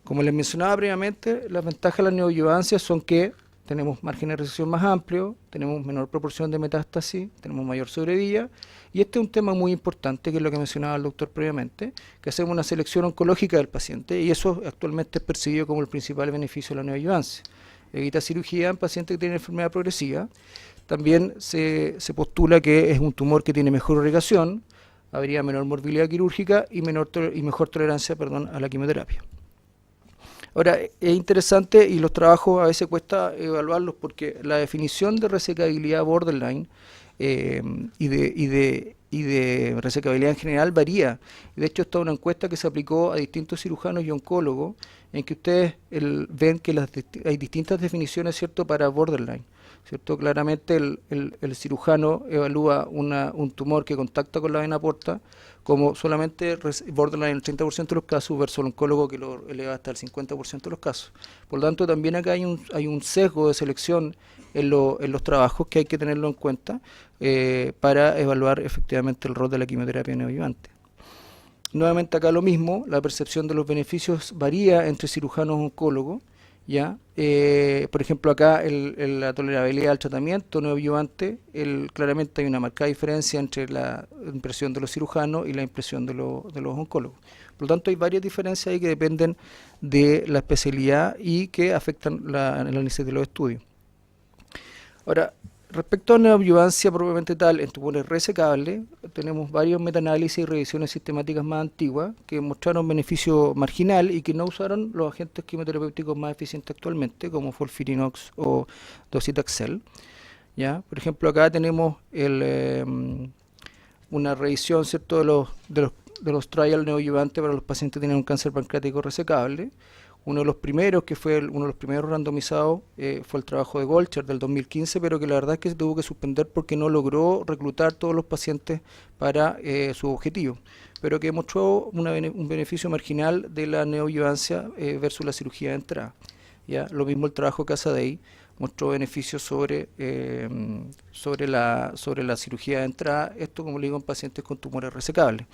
Como les mencionaba previamente, las ventajas de la neoadyuvancia son que tenemos márgenes de resección más amplios, tenemos menor proporción de metástasis, tenemos mayor sobrevida, y este es un tema muy importante, que es lo que mencionaba el doctor previamente, que hacemos una selección oncológica del paciente, y eso actualmente es percibido como el principal beneficio de la neoadyuvancia. Evita cirugía en pacientes que tienen enfermedad progresiva. También se postula que es un tumor que tiene mejor irrigación, habría menor morbilidad quirúrgica y mejor tolerancia, a la quimioterapia. Ahora, es interesante, y los trabajos a veces cuesta evaluarlos, porque la definición de resecabilidad borderline y de resecabilidad en general varía. De hecho, está una encuesta que se aplicó a distintos cirujanos y oncólogos, en que ustedes ven que hay distintas definiciones, ¿cierto?, para borderline, ¿cierto? Claramente el cirujano evalúa un tumor que contacta con la vena porta como solamente borderline en el 30% de los casos, versus el oncólogo que lo eleva hasta el 50% de los casos. Por lo tanto, también acá hay un sesgo de selección en los trabajos que hay que tenerlo en cuenta para evaluar efectivamente el rol de la quimioterapia neoadyuvante. Nuevamente acá lo mismo, la percepción de los beneficios varía entre cirujanos y oncólogos, ¿ya? Por ejemplo, acá la tolerabilidad al tratamiento neoadyuvante, claramente hay una marcada diferencia entre la impresión de los cirujanos y la impresión de los oncólogos. Por lo tanto, hay varias diferencias ahí que dependen de la especialidad y que afectan el análisis de los estudios. Ahora, respecto a neoadyuvancia propiamente tal en tumores resecables, tenemos varios metaanálisis y revisiones sistemáticas más antiguas que mostraron beneficio marginal y que no usaron los agentes quimioterapéuticos más eficientes actualmente, como FOLFIRINOX o docetaxel. ¿Ya? Por ejemplo, acá tenemos una revisión, ¿cierto?, de los trials neoadyuvantes para los pacientes que tienen un cáncer pancreático resecable. Uno de los primeros, que fue uno de los primeros randomizados, fue el trabajo de Golcher del 2015, pero que la verdad es que se tuvo que suspender porque no logró reclutar todos los pacientes para su objetivo, pero que mostró un beneficio marginal de la neoadyuvancia versus la cirugía de entrada. ¿Ya? Lo mismo el trabajo Casadei mostró beneficios sobre la cirugía de entrada, esto como le digo en pacientes con tumores resecables.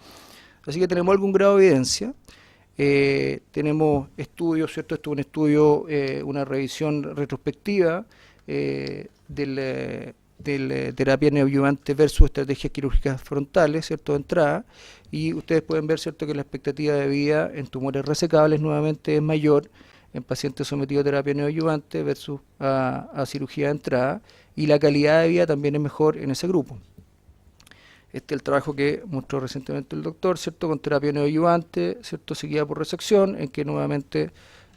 Así que tenemos algún grado de evidencia. Tenemos estudios, ¿cierto? Esto es un estudio, una revisión retrospectiva del terapia neoadyuvante versus estrategias quirúrgicas frontales, ¿cierto?, de entrada, y ustedes pueden ver, ¿cierto?, que la expectativa de vida en tumores resecables nuevamente es mayor en pacientes sometidos a terapia neoadyuvante versus a cirugía de entrada, y la calidad de vida también es mejor en ese grupo. Este es el trabajo que mostró recientemente el doctor, ¿cierto?, con terapia neoadyuvante, ¿cierto?, seguida por resección, en que nuevamente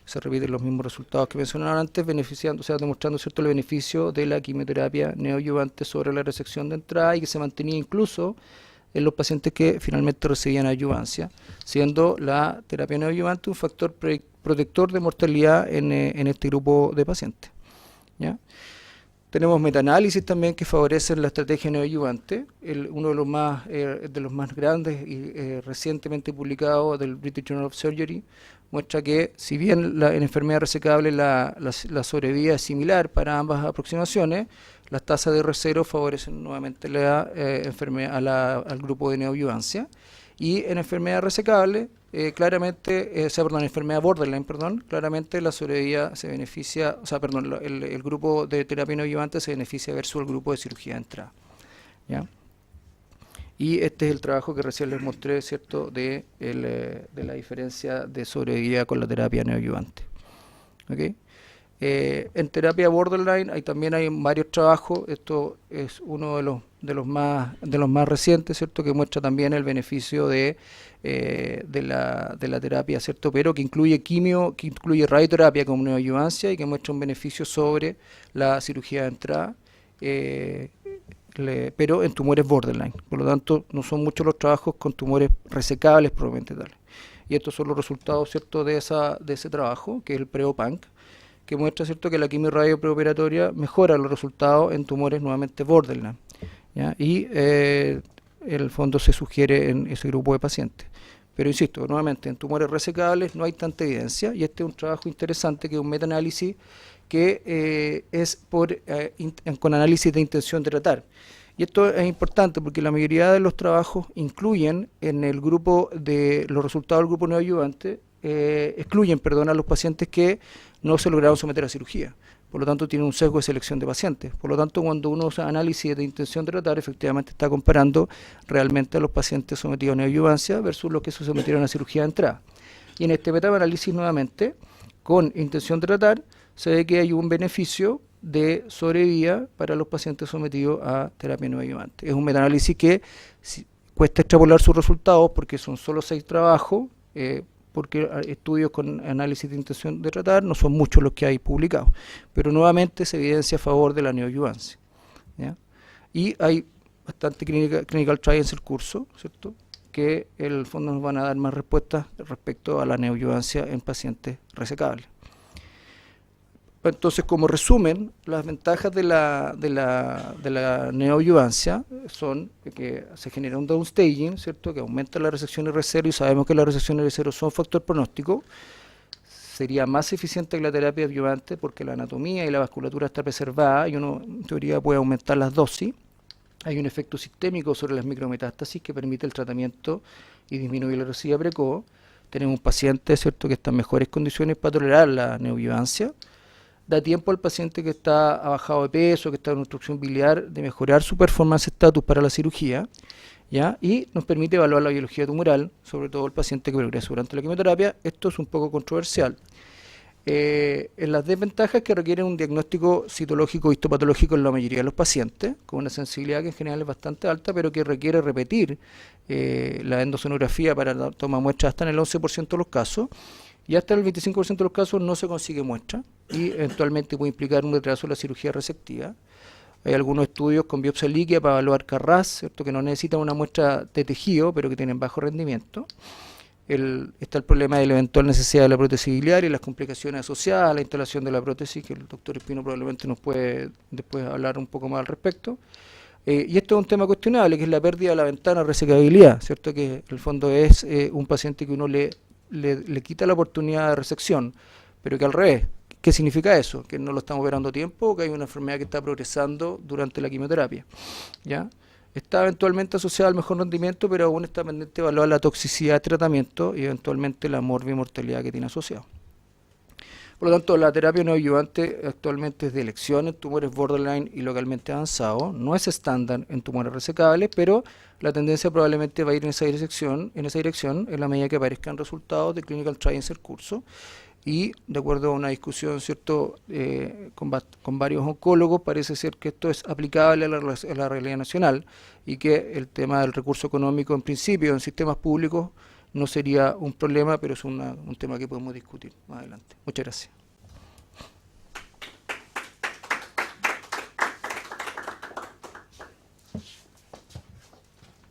se repiten los mismos resultados que mencionaban antes, beneficiando, o sea, demostrando, ¿cierto?, el beneficio de la quimioterapia neoadyuvante sobre la resección de entrada, y que se mantenía incluso en los pacientes que finalmente recibían adyuvancia, siendo la terapia neoadyuvante un factor protector de mortalidad en este grupo de pacientes. ¿Ya? Tenemos metaanálisis también que favorecen la estrategia neoadyuvante. Uno de los más grandes y recientemente publicado del British Journal of Surgery muestra que, si bien en enfermedad resecable la sobrevida es similar para ambas aproximaciones, las tasas de R0 favorecen nuevamente la enfermedad al grupo de neoadyuvancia. Y en enfermedad resecable, claramente, en enfermedad borderline, claramente la sobrevida se beneficia, el grupo de terapia neoadyuvante se beneficia versus el grupo de cirugía de entrada. ¿Ya? Y este es el trabajo que recién les mostré, ¿cierto?, de la diferencia de sobrevida con la terapia neoadyuvante. ¿Okay? En terapia borderline también hay varios trabajos. Esto es uno de los más recientes, ¿cierto?, que muestra también el beneficio de la terapia, ¿cierto?, pero que incluye que incluye radioterapia como neoadyuvancia y que muestra un beneficio sobre la cirugía de entrada, pero en tumores borderline. Por lo tanto, no son muchos los trabajos con tumores resecables probablemente tales. Y estos son los resultados, ¿cierto?, de ese trabajo, que es el PREOPANC, que muestra, ¿cierto?, que la quimioterapia preoperatoria mejora los resultados en tumores nuevamente borderline. ¿Ya? Y en el fondo se sugiere en ese grupo de pacientes. Pero insisto, nuevamente, en tumores resecables no hay tanta evidencia, y este es un trabajo interesante que es un metaanálisis que es con análisis de intención de tratar. Y esto es importante porque la mayoría de los trabajos incluyen en el grupo de los resultados del grupo neoadyuvante, excluyen a los pacientes que no se lograron someter a cirugía. Por lo tanto, tiene un sesgo de selección de pacientes. Por lo tanto, cuando uno usa análisis de intención de tratar, efectivamente está comparando realmente a los pacientes sometidos a neoadyuvancia versus los que se sometieron a cirugía de entrada. Y en este metaanálisis, nuevamente, con intención de tratar, se ve que hay un beneficio de sobrevida para los pacientes sometidos a terapia neoadyuvante. Es un metaanálisis que cuesta extrapolar sus resultados porque son solo 6 trabajos, porque estudios con análisis de intención de tratar no son muchos los que hay publicados, pero nuevamente se evidencia a favor de la neoadyuvancia. ¿Ya? Y hay bastante clinical trials en curso, ¿cierto?, que en el fondo nos van a dar más respuestas respecto a la neoadyuvancia en pacientes resecables. Entonces, como resumen, las ventajas de la neoadyuvancia son que se genera un downstaging, ¿cierto?, que aumenta la resección R0, y sabemos que las resecciones R0 son factor pronóstico. Sería más eficiente que la terapia adyuvante porque la anatomía y la vasculatura está preservada y uno en teoría puede aumentar las dosis. Hay un efecto sistémico sobre las micrometástasis que permite el tratamiento y disminuir la recidiva precoz. Tenemos un paciente, ¿cierto?, que está en mejores condiciones para tolerar la neoadyuvancia. Da tiempo al paciente que está abajado de peso, que está en obstrucción biliar, de mejorar su performance status para la cirugía, ¿ya? Y nos permite evaluar la biología tumoral, sobre todo el paciente que progresa durante la quimioterapia. Esto es un poco controversial. En las desventajas que requieren un diagnóstico citológico histopatológico en la mayoría de los pacientes, con una sensibilidad que en general es bastante alta, pero que requiere repetir la endosonografía para tomar muestras hasta en el 11% de los casos, y hasta el 25% de los casos no se consigue muestra, y eventualmente puede implicar un retraso de la cirugía resectiva. Hay algunos estudios con biopsia líquida para evaluar CARRAS, ¿cierto?, que no necesitan una muestra de tejido, pero que tienen bajo rendimiento. Está el problema de la eventual necesidad de la prótesis biliar y las complicaciones asociadas a la instalación de la prótesis, que el doctor Espino probablemente nos puede después hablar un poco más al respecto. Y esto es un tema cuestionable, que es la pérdida de la ventana de resecabilidad, ¿cierto?, que en el fondo es un paciente que uno le quita la oportunidad de resección, pero que al revés. ¿Qué significa eso? Que no lo estamos operando a tiempo, o que hay una enfermedad que está progresando durante la quimioterapia, ¿ya? Está eventualmente asociada al mejor rendimiento, pero aún está pendiente de evaluar la toxicidad de tratamiento y eventualmente la mortalidad que tiene asociado. Por lo tanto, la terapia neoadyuvante actualmente es de elección en tumores borderline y localmente avanzados. No es estándar en tumores resecables, pero la tendencia probablemente va a ir en esa dirección en la medida que aparezcan resultados de clinical trials en curso. Y de acuerdo a una discusión, ¿cierto?, con varios oncólogos, parece ser que esto es aplicable a la realidad nacional y que el tema del recurso económico en principio en sistemas públicos no sería un problema, pero es un tema que podemos discutir más adelante. Muchas gracias.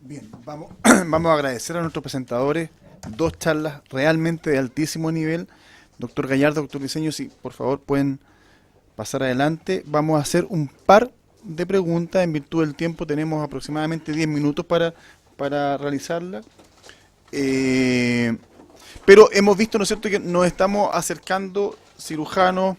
Bien, vamos a agradecer a nuestros presentadores, 2 charlas realmente de altísimo nivel. Doctor Gallardo, doctor Diseño, si por favor pueden pasar adelante. Vamos a hacer un par de preguntas. En virtud del tiempo tenemos aproximadamente 10 minutos para realizarla. Pero hemos visto, ¿no es cierto?, que nos estamos acercando cirujanos,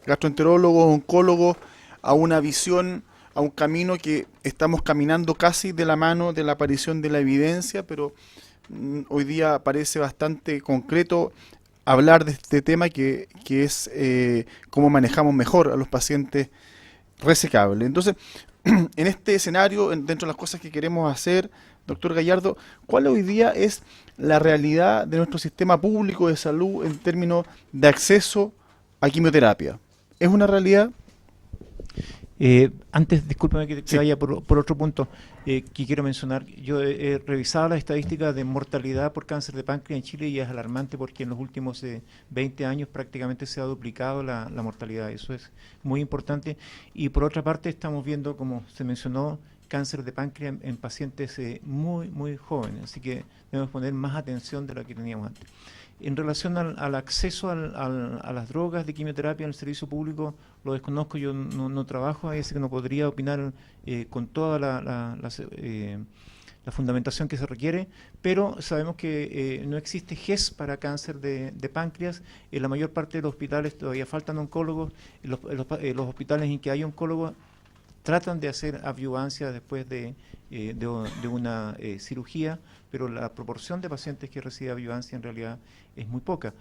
gastroenterólogos, oncólogos, a una visión, a un camino que estamos caminando casi de la mano de la aparición de la evidencia, pero hoy día parece bastante concreto hablar de este tema que es cómo manejamos mejor a los pacientes resecables. Entonces, en este escenario, dentro de las cosas que queremos hacer, doctor Gallardo, ¿cuál hoy día es la realidad de nuestro sistema público de salud en términos de acceso a quimioterapia? ¿Es una realidad? Antes, discúlpame que Sí. vaya por otro punto que quiero mencionar. Yo he revisado las estadísticas de mortalidad por cáncer de páncreas en Chile y es alarmante porque en los últimos 20 años prácticamente se ha duplicado la mortalidad. Eso es muy importante. Y por otra parte estamos viendo, como se mencionó, cáncer de páncreas en pacientes muy jóvenes. Así que debemos poner más atención de lo que teníamos antes. En relación al acceso a las drogas de quimioterapia en el servicio público, lo desconozco, yo no trabajo ahí, así que no podría opinar con toda la fundamentación que se requiere, pero sabemos que no existe GES para cáncer de páncreas. En la mayor parte de los hospitales todavía faltan oncólogos. Los hospitales en que hay oncólogos tratan de hacer adyuvancia después de una cirugía, pero la proporción de pacientes que recibe adyuvancia en realidad es muy poca.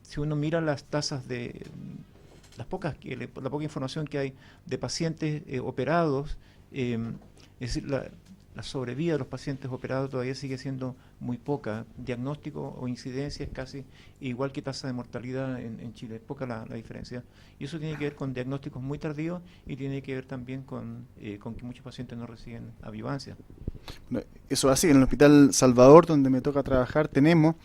Si uno mira las tasas de la poca información que hay de pacientes operados, es decir, la sobrevida de los pacientes operados todavía sigue siendo muy poca. Diagnóstico o incidencia es casi igual que tasa de mortalidad en Chile, es poca la diferencia. Y eso tiene que ver con diagnósticos muy tardíos y tiene que ver también con que muchos pacientes no reciben adyuvancia. Bueno, eso es así. En el Hospital Salvador, donde me toca trabajar, tenemos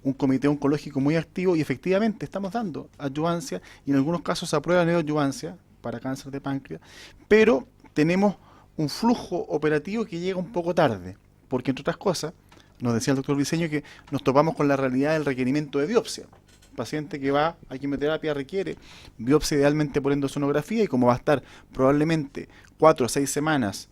un comité oncológico muy activo y efectivamente estamos dando adyuvancia y en algunos casos se aprueba neoadyuvancia para cáncer de páncreas, pero tenemos un flujo operativo que llega un poco tarde, porque entre otras cosas nos decía el doctor Briceño que nos topamos con la realidad del requerimiento de biopsia. El paciente que va a quimioterapia requiere biopsia idealmente por endosonografía, y como va a estar probablemente 4 o 6 semanas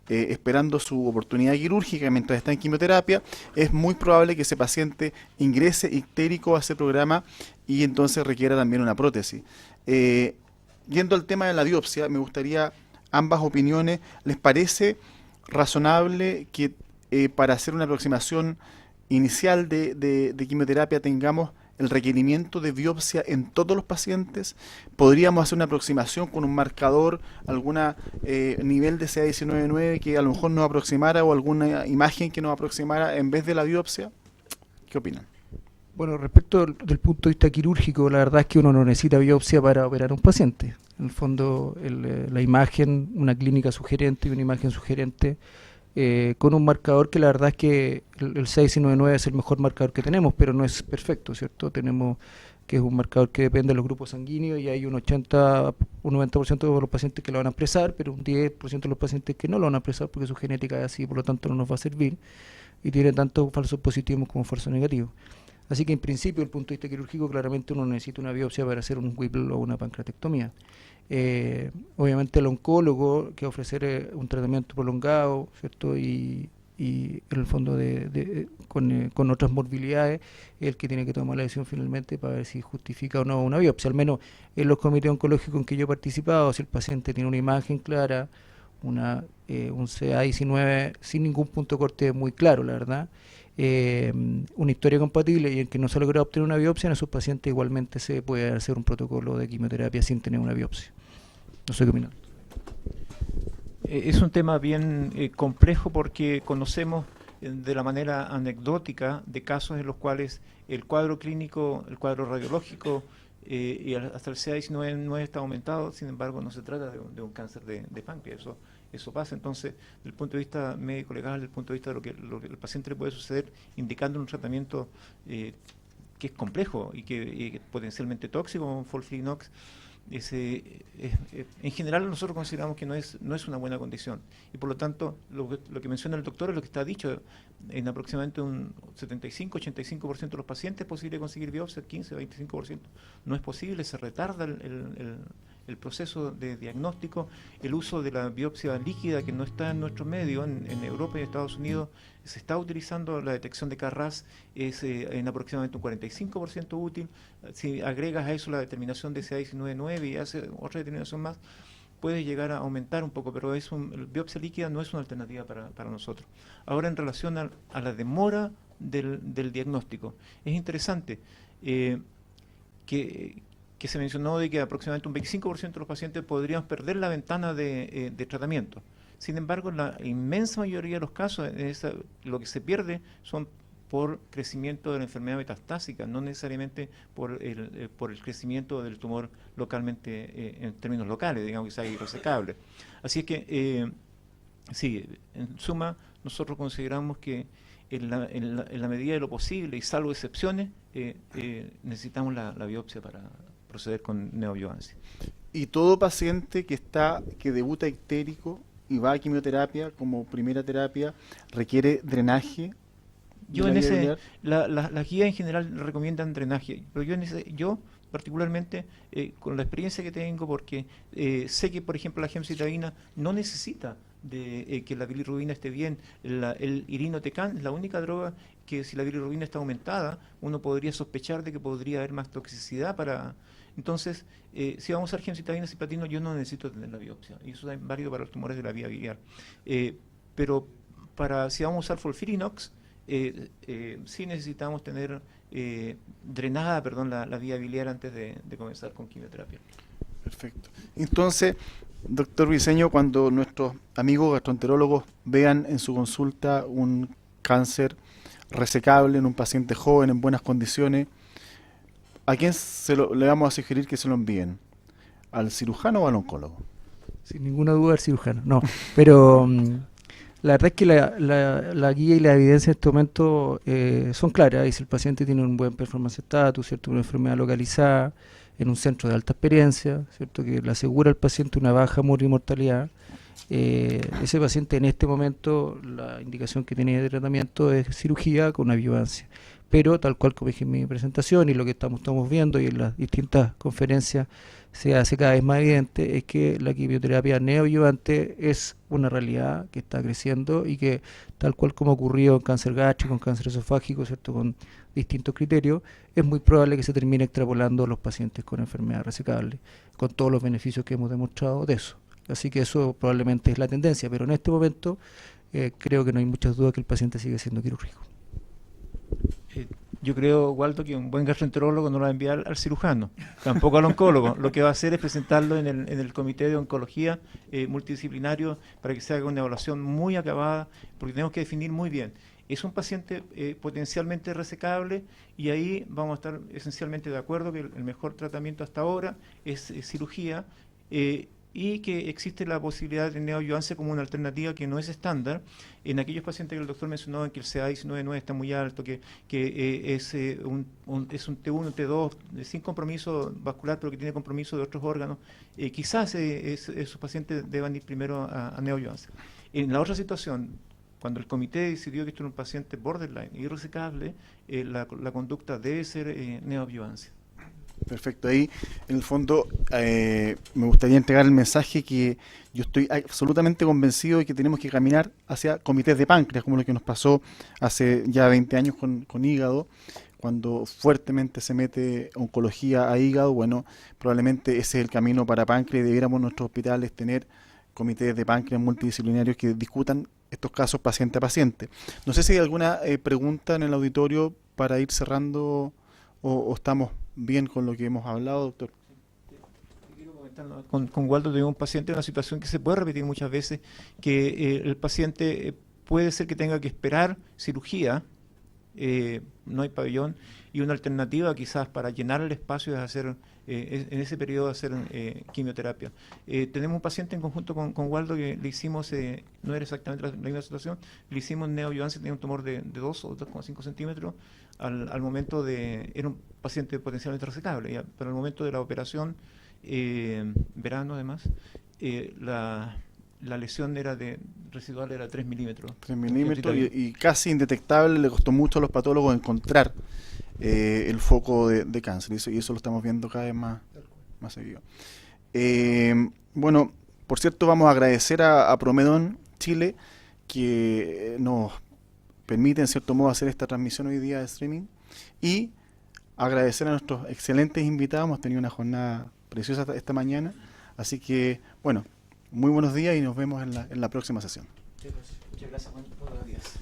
esperando su oportunidad quirúrgica mientras está en quimioterapia, es muy probable que ese paciente ingrese ictérico a ese programa y entonces requiera también una prótesis. Yendo al tema de la biopsia, me gustaría ambas opiniones. ¿Les parece razonable que para hacer una aproximación inicial de quimioterapia tengamos el requerimiento de biopsia en todos los pacientes? ¿Podríamos hacer una aproximación con un marcador, algún nivel de CA19-9 que a lo mejor nos aproximara, o alguna imagen que nos aproximara en vez de la biopsia? ¿Qué opinan? Bueno, respecto del punto de vista quirúrgico, la verdad es que uno no necesita biopsia para operar a un paciente. En el fondo, la imagen, una clínica sugerente y una imagen sugerente, con un marcador que la verdad es que el 6,9 es el mejor marcador que tenemos, pero no es perfecto, ¿cierto? Tenemos que es un marcador que depende de los grupos sanguíneos, y hay un 90% de los pacientes que lo van a expresar, pero un 10% de los pacientes que no lo van a expresar porque su genética es así, por lo tanto no nos va a servir, y tiene tanto falsos positivos como falsos negativos. Así que en principio, desde el punto de vista quirúrgico, claramente uno necesita una biopsia para hacer un Whipple o una pancreatectomía. Obviamente el oncólogo que va a ofrecer un tratamiento prolongado, ¿cierto? Y en el fondo con otras morbilidades, es el que tiene que tomar la decisión finalmente para ver si justifica o no una biopsia. Al menos en los comités oncológicos en que yo he participado, si el paciente tiene una imagen clara, un CA19 sin ningún punto de corte muy claro, la verdad, una historia compatible y en que no se ha logrado obtener una biopsia, en esos pacientes igualmente se puede hacer un protocolo de quimioterapia sin tener una biopsia. No sé qué opinan. Es un tema bien complejo, porque conocemos de la manera anecdótica de casos en los cuales el cuadro clínico, el cuadro radiológico y hasta el CA19 no está aumentado. Sin embargo, no se trata de un cáncer de páncreas. Eso pasa. Entonces, desde el punto de vista médico legal, desde el punto de vista de lo que al paciente le puede suceder, indicando un tratamiento que es complejo y que es potencialmente tóxico, como FOLFIRINOX, en general nosotros consideramos que no es una buena condición, y por lo tanto lo que menciona el doctor es lo que está dicho. En aproximadamente un 75-85% de los pacientes es posible conseguir biopsia, 15-25% no es posible, se retarda el proceso de diagnóstico. El uso de la biopsia líquida, que no está en nuestro medio, en Europa y Estados Unidos se está utilizando. La detección de KRAS es en aproximadamente un 45% útil. Si agregas a eso la determinación de CA19-9 y hace otra determinación más, puede llegar a aumentar un poco, pero biopsia líquida no es una alternativa para nosotros. Ahora, en relación a la demora del diagnóstico, es interesante que se mencionó de que aproximadamente un 25% de los pacientes podrían perder la ventana de tratamiento. Sin embargo, la inmensa mayoría de los casos, lo que se pierde son por crecimiento de la enfermedad metastásica, no necesariamente por el crecimiento del tumor localmente, en términos locales, digamos que sea irresecable. Así es que, sí, en suma, nosotros consideramos que en la medida de lo posible, y salvo excepciones, necesitamos la biopsia para proceder con neoadjuvancia. Y todo paciente que debuta ictérico y va a quimioterapia como primera terapia, requiere drenaje. Las guías en general recomiendan drenaje, pero yo particularmente, con la experiencia que tengo, porque sé que, por ejemplo, la gemcitabina no necesita de que la bilirrubina esté bien. El irinotecan es la única droga que, si la bilirrubina está aumentada, uno podría sospechar de que podría haber más toxicidad para... Entonces, si vamos a usar gemcitabina y cisplatina, yo no necesito tener la biopsia, y eso es válido para los tumores de la vía biliar. Pero si vamos a usar FOLFIRINOX, sí necesitamos tener drenada, la vía biliar antes de comenzar con quimioterapia. Perfecto. Entonces, doctor Briceño, cuando nuestros amigos gastroenterólogos vean en su consulta un cáncer resecable en un paciente joven en buenas condiciones, ¿a quién le vamos a sugerir que se lo envíen? ¿Al cirujano o al oncólogo? Sin ninguna duda al cirujano, no. Pero la verdad es que la guía y la evidencia en este momento son claras. Y si el paciente tiene un buen performance status, ¿cierto?, una enfermedad localizada, en un centro de alta experiencia, ¿cierto? Que le asegura al paciente una baja mortalidad. Ese paciente en este momento la indicación que tiene de tratamiento es cirugía con adyuvancia, pero tal cual como dije en mi presentación y lo que estamos viendo y en las distintas conferencias se hace cada vez más evidente, es que la quimioterapia neoadyuvante es una realidad que está creciendo y que tal cual como ocurrió en cáncer gástrico, en cáncer esofágico, ¿cierto? Con distintos criterios, es muy probable que se termine extrapolando a los pacientes con enfermedad resecable, con todos los beneficios que hemos demostrado de eso. Así que eso probablemente es la tendencia, pero en este momento creo que no hay muchas dudas que el paciente sigue siendo quirúrgico. Yo creo, Waldo, que un buen gastroenterólogo no lo va a enviar al cirujano, tampoco al oncólogo. Lo que va a hacer es presentarlo en el comité de oncología multidisciplinario para que se haga una evaluación muy acabada, porque tenemos que definir muy bien. Es un paciente potencialmente resecable y ahí vamos a estar esencialmente de acuerdo que el mejor tratamiento hasta ahora es cirugía. Y que existe la posibilidad de neoadyuvancia como una alternativa que no es estándar en aquellos pacientes que el doctor mencionó en que el CA19-9 está muy alto, que es un T1, T2 sin compromiso vascular, pero que tiene compromiso de otros órganos. Quizás esos pacientes deban ir primero a neoadyuvancia. En la otra situación, cuando el comité decidió que esto era un paciente borderline irresecable, la conducta debe ser neoadyuvancia. Perfecto, ahí en el fondo me gustaría entregar el mensaje que yo estoy absolutamente convencido de que tenemos que caminar hacia comités de páncreas, como lo que nos pasó hace ya 20 años con hígado, cuando fuertemente se mete oncología a hígado. Bueno, probablemente ese es el camino para páncreas y debiéramos en nuestros hospitales tener comités de páncreas multidisciplinarios que discutan estos casos paciente a paciente. No sé si hay alguna pregunta en el auditorio para ir cerrando o estamos bien con lo que hemos hablado, doctor. Quiero comentar, ¿no? Con Waldo tuvimos un paciente en una situación que se puede repetir muchas veces, que el paciente puede ser que tenga que esperar cirugía, no hay pabellón, y una alternativa quizás para llenar el espacio es hacer, en ese periodo hacer quimioterapia. Tenemos un paciente en conjunto con Waldo que le hicimos, no era exactamente la misma situación, le hicimos neoadyuvancia, tenía un tumor de 2 o 2,5 centímetros, al momento era un paciente potencialmente resecable, ¿ya? Pero al momento de la operación, verano además, la lesión residual era 3 milímetros. 3 milímetros y casi indetectable, le costó mucho a los patólogos encontrar el foco de cáncer, y eso lo estamos viendo cada vez más seguido. Bueno, por cierto, vamos a agradecer a Promedon Chile que nos permite en cierto modo hacer esta transmisión hoy día de streaming, y agradecer a nuestros excelentes invitados. Hemos tenido una jornada preciosa esta mañana, así que bueno, muy buenos días y nos vemos en la próxima sesión. Muchas gracias. Buenos días.